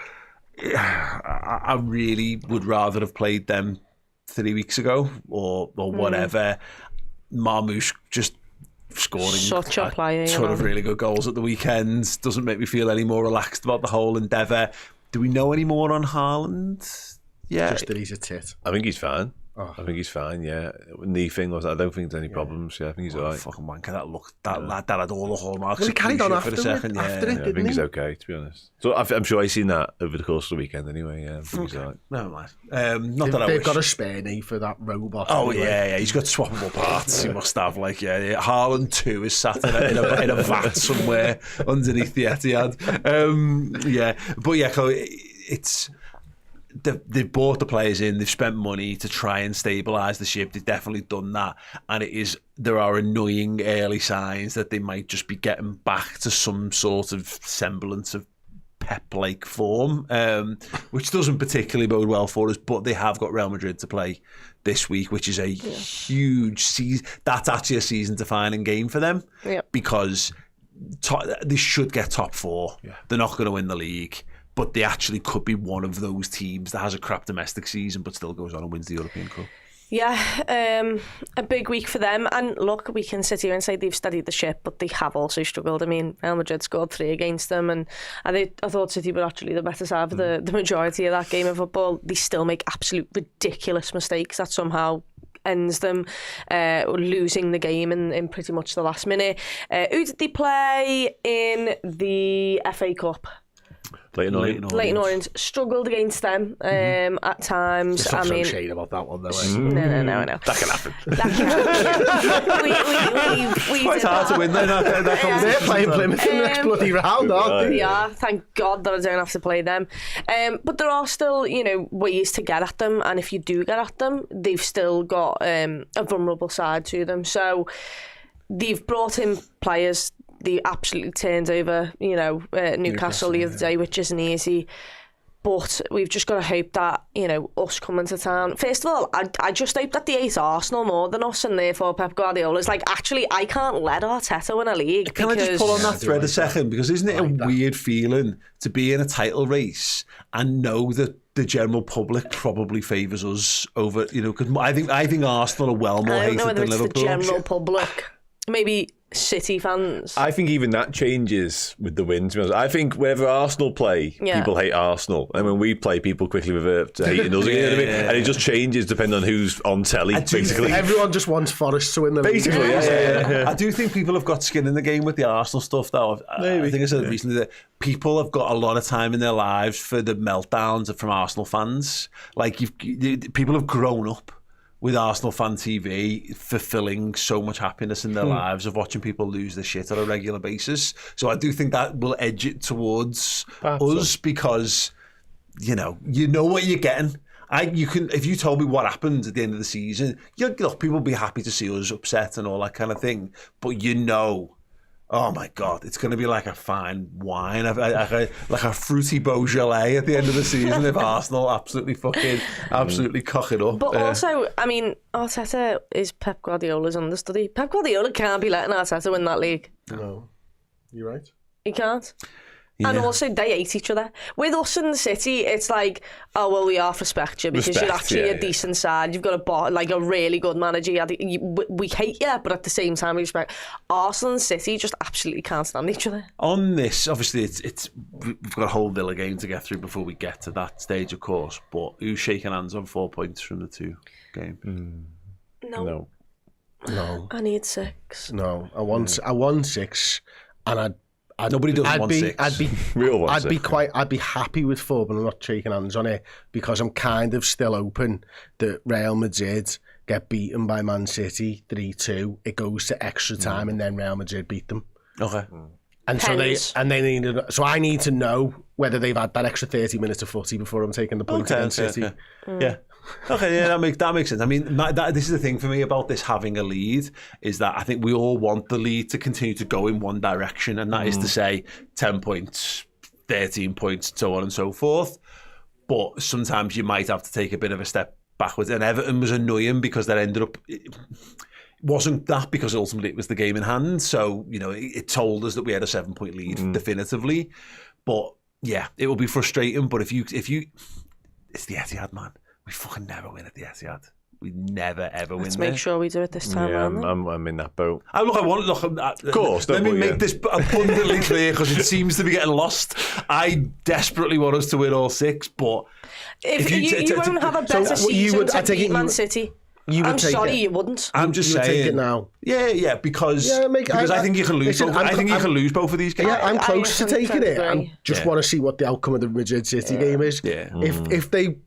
I really would rather have played them 3 weeks ago or whatever. Marmoush just scoring such a player, ton of really good goals at the weekend doesn't make me feel any more relaxed about the whole endeavour. Do we know any more on Haaland? Yeah, just that he's a tit. I think he's fine. I think he's fine, knee thing I don't think there's any problems. I think he's alright. Fucking wanker, that lad that had all the hallmarks. Well, he carried on after a second. After it, I think he's okay, to be honest. So I'm sure I've seen that over the course of the weekend anyway. I think he's alright. Never mind. They've got a spare knee for that robot. Oh anyway. He's got swappable parts. He must have Haaland 2 is sat in a vat somewhere underneath the Etihad. It's. They've bought the players in, they've spent money to try and stabilise the ship. They've definitely done that, and there are annoying early signs that they might just be getting back to some sort of semblance of Pep-like form, which doesn't particularly bode well for us. But they have got Real Madrid to play this week, which is a huge season. That's actually a season-defining game for them because they should get top 4. They're not going to win the league, but they actually could be one of those teams that has a crap domestic season but still goes on and wins the European Cup. Yeah, a big week for them. And look, we can sit here and say they've steadied the ship, but they have also struggled. I mean, Real Madrid scored 3 against them, and I thought City were actually the better side for the majority of that game of football. They still make absolute ridiculous mistakes that somehow ends them losing the game in pretty much the last minute. Who did they play in the FA Cup? Leyton Orient struggled against them at times. Stop I mean, shade about that one, though. No. That can happen. We Quite hard to win then. They're playing Plymouth in the next bloody round, aren't they? Yeah, thank God that I don't have to play them. But there are still, ways to get at them, and if you do get at them, they've still got a vulnerable side to them. So they've brought in players. They absolutely turned over, Newcastle the other day, which isn't easy. But we've just got to hope that, us coming to town. First of all, I just hope that they hate Arsenal more than us, and therefore Pep Guardiola's like, actually, I can't let Arteta win a league. Can I just pull on that thread a second? Because isn't it a weird feeling to be in a title race and know that the general public probably favours us over, because I think Arsenal are well more hated than Liverpool. I don't know whether it's the general public. Maybe City fans. I think even that changes with the win, to be honest. I think whenever Arsenal play, people hate Arsenal. And when we play, people quickly revert to hating us. You know what I mean? And it just changes depending on who's on telly, basically. Everyone just wants Forest to win the league. Basically, yeah. I do think people have got skin in the game with the Arsenal stuff, though. I think I said recently that people have got a lot of time in their lives for the meltdowns from Arsenal fans. Like, people have grown up with Arsenal fan TV fulfilling so much happiness in their lives of watching people lose their shit on a regular basis. So I do think that will edge it towards us because, you know what you're getting. If you told me what happened at the end of the season, look, people will be happy to see us upset and all that kind of thing. But oh my God, it's going to be like a fine wine, like a fruity Beaujolais at the end of the season if Arsenal absolutely cock it up. But also, I mean, Arteta is Pep Guardiola's understudy. Pep Guardiola can't be letting Arteta win that league. No, you're right. He can't. Yeah. And also, they hate each other. With us in the City, it's like, oh, well, we half respect you because you're actually a decent side. You've got a really good manager. We hate you, but at the same time, we respect. Arsenal and City just absolutely can't stand each other. On this, obviously, we've got a whole Villa game to get through before we get to that stage, of course. But who's shaking hands on 4 points from the 2 games? No. I need 6. No, I won 6, and Nobody does 1-6. I'd be happy with 4, but I'm not shaking hands on it because I'm kind of still open that Real Madrid get beaten by Man City 3-2. It goes to extra time, and then Real Madrid beat them. Okay. And so I need to know whether they've had that extra 30 minutes of footy before I'm taking the point against City. Okay. Yeah. Okay, yeah, that makes sense. I mean, this is the thing for me about this having a lead, is that I think we all want the lead to continue to go in one direction, and that is to say 10 points, 13 points, so on and so forth. But sometimes you might have to take a bit of a step backwards. And Everton was annoying because that ended up... wasn't that because ultimately it was the game in hand. So, it told us that we had a 7-point lead definitively. But yeah, it will be frustrating. But if you, it's the Etihad, man. We fucking never win at the Etihad. We never ever win. Let's make sure we do it this time around. I'm in that boat. Of course. Let me make this abundantly clear because it seems to be getting lost. I desperately want us to win all 6, but if you won't have a better season to beat Man City. I'm sorry, you wouldn't. I'm just saying. Take it now. Yeah, because I think you can lose. I think you can lose both of these games. Yeah, I'm close to taking it. I just want to see what the outcome of the Madrid City game is. Yeah. If they,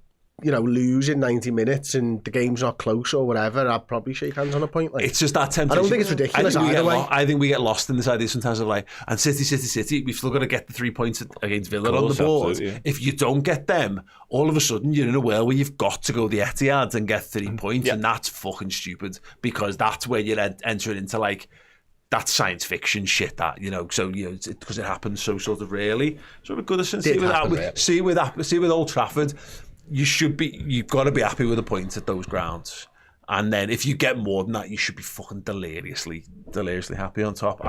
lose in 90 minutes and the game's not close or whatever, I'd probably shake hands on a point. Like, it's just that temptation. I don't think it's ridiculous either way. I think we get lost in this idea sometimes of like, and City, we've still got to get the 3 points against Villa on the board. Yeah. If you don't get them, all of a sudden you're in a world where you've got to go the Etihad and get 3 points, and that's fucking stupid because that's where you're entering into like that's science fiction shit. That so because it happens so sort of rarely. So with Goodison, see with Old Trafford, you've got to be happy with a point at those grounds. And then if you get more than that, you should be fucking deliriously happy on top.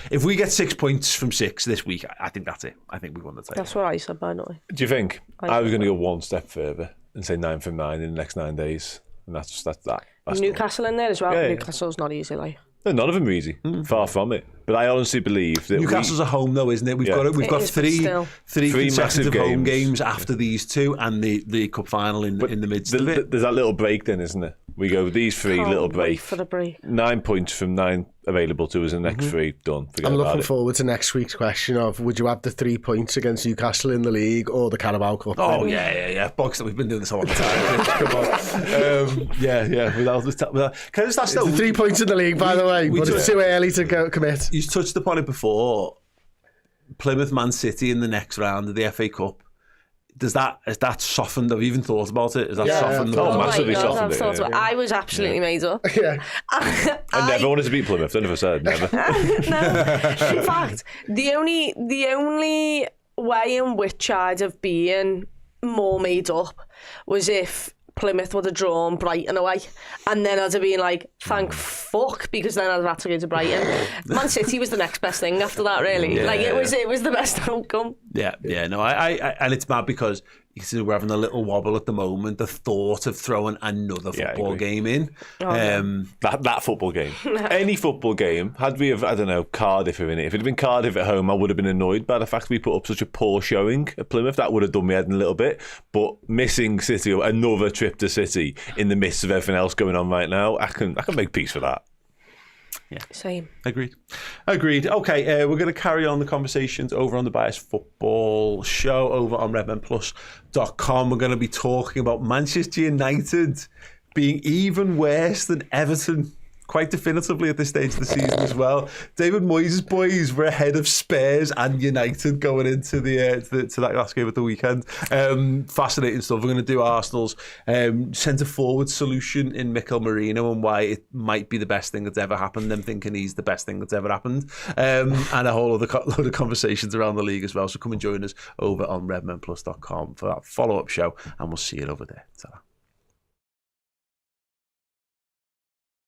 If we get 6 points from 6 this week, I think that's it. I think we've won the title. That's what I said, by the way. Do you think? I was going to go one step further and say 9 from 9 in the next 9 days. And that's that. Newcastle in there as well. Yeah, Newcastle's not easy, like. No, none of them are easy. Far from it. But I honestly believe that Newcastle's a home, though, isn't it? We've got three consecutive home games after these two, and the cup final in the midst of it. There's that little break, then, isn't there? We go these 3 little break. For the break. 9 points from 9 available to us, and the next 3 done. I'm looking forward to next week's question of: would you have the 3 points against Newcastle in the league or the Carabao Cup? Oh yeah. Box that we've been doing this a long time. Come on. Yeah. Because that's the 3 points in the league, by the way. But it's too early to commit. You touched upon it before. Plymouth, Man City in the next round of the FA Cup. Has that softened? Have you even thought about it? Has that softened? Massively softened it. I was absolutely made up. Yeah. I never wanted to beat Plymouth. I never said never. No. In fact, the only way in which I'd have been more made up was if Plymouth would have drawn Brighton away, and then I'd have been like, thank fuck, because then I'd have had to go to Brighton. Man City was the next best thing after that, really. It was the best outcome. No, I and it's mad because we're having a little wobble at the moment. The thought of throwing another football game in, that football game, any football game, had we have, I don't know, Cardiff in it. If it had been Cardiff at home, I would have been annoyed by the fact we put up such a poor showing at Plymouth. That would have done me head in a little bit. But missing City, another trip to City in the midst of everything else going on right now, I can make peace with that. Yeah. Same. Agreed. Okay, we're going to carry on the conversations over on the Bias Football Show over on redmenplus.com. We're going to be talking about Manchester United being even worse than Everton, quite definitively at this stage of the season as well. David Moyes' boys were ahead of Spurs and United going into to that last game of the weekend. Fascinating stuff. We're going to do Arsenal's centre forward solution in Mikel Merino and why it might be the best thing that's ever happened. Them thinking he's the best thing that's ever happened, and a whole other load of conversations around the league as well. So come and join us over on redmenplus.com for that follow-up show, and we'll see you over there. Ta-ra.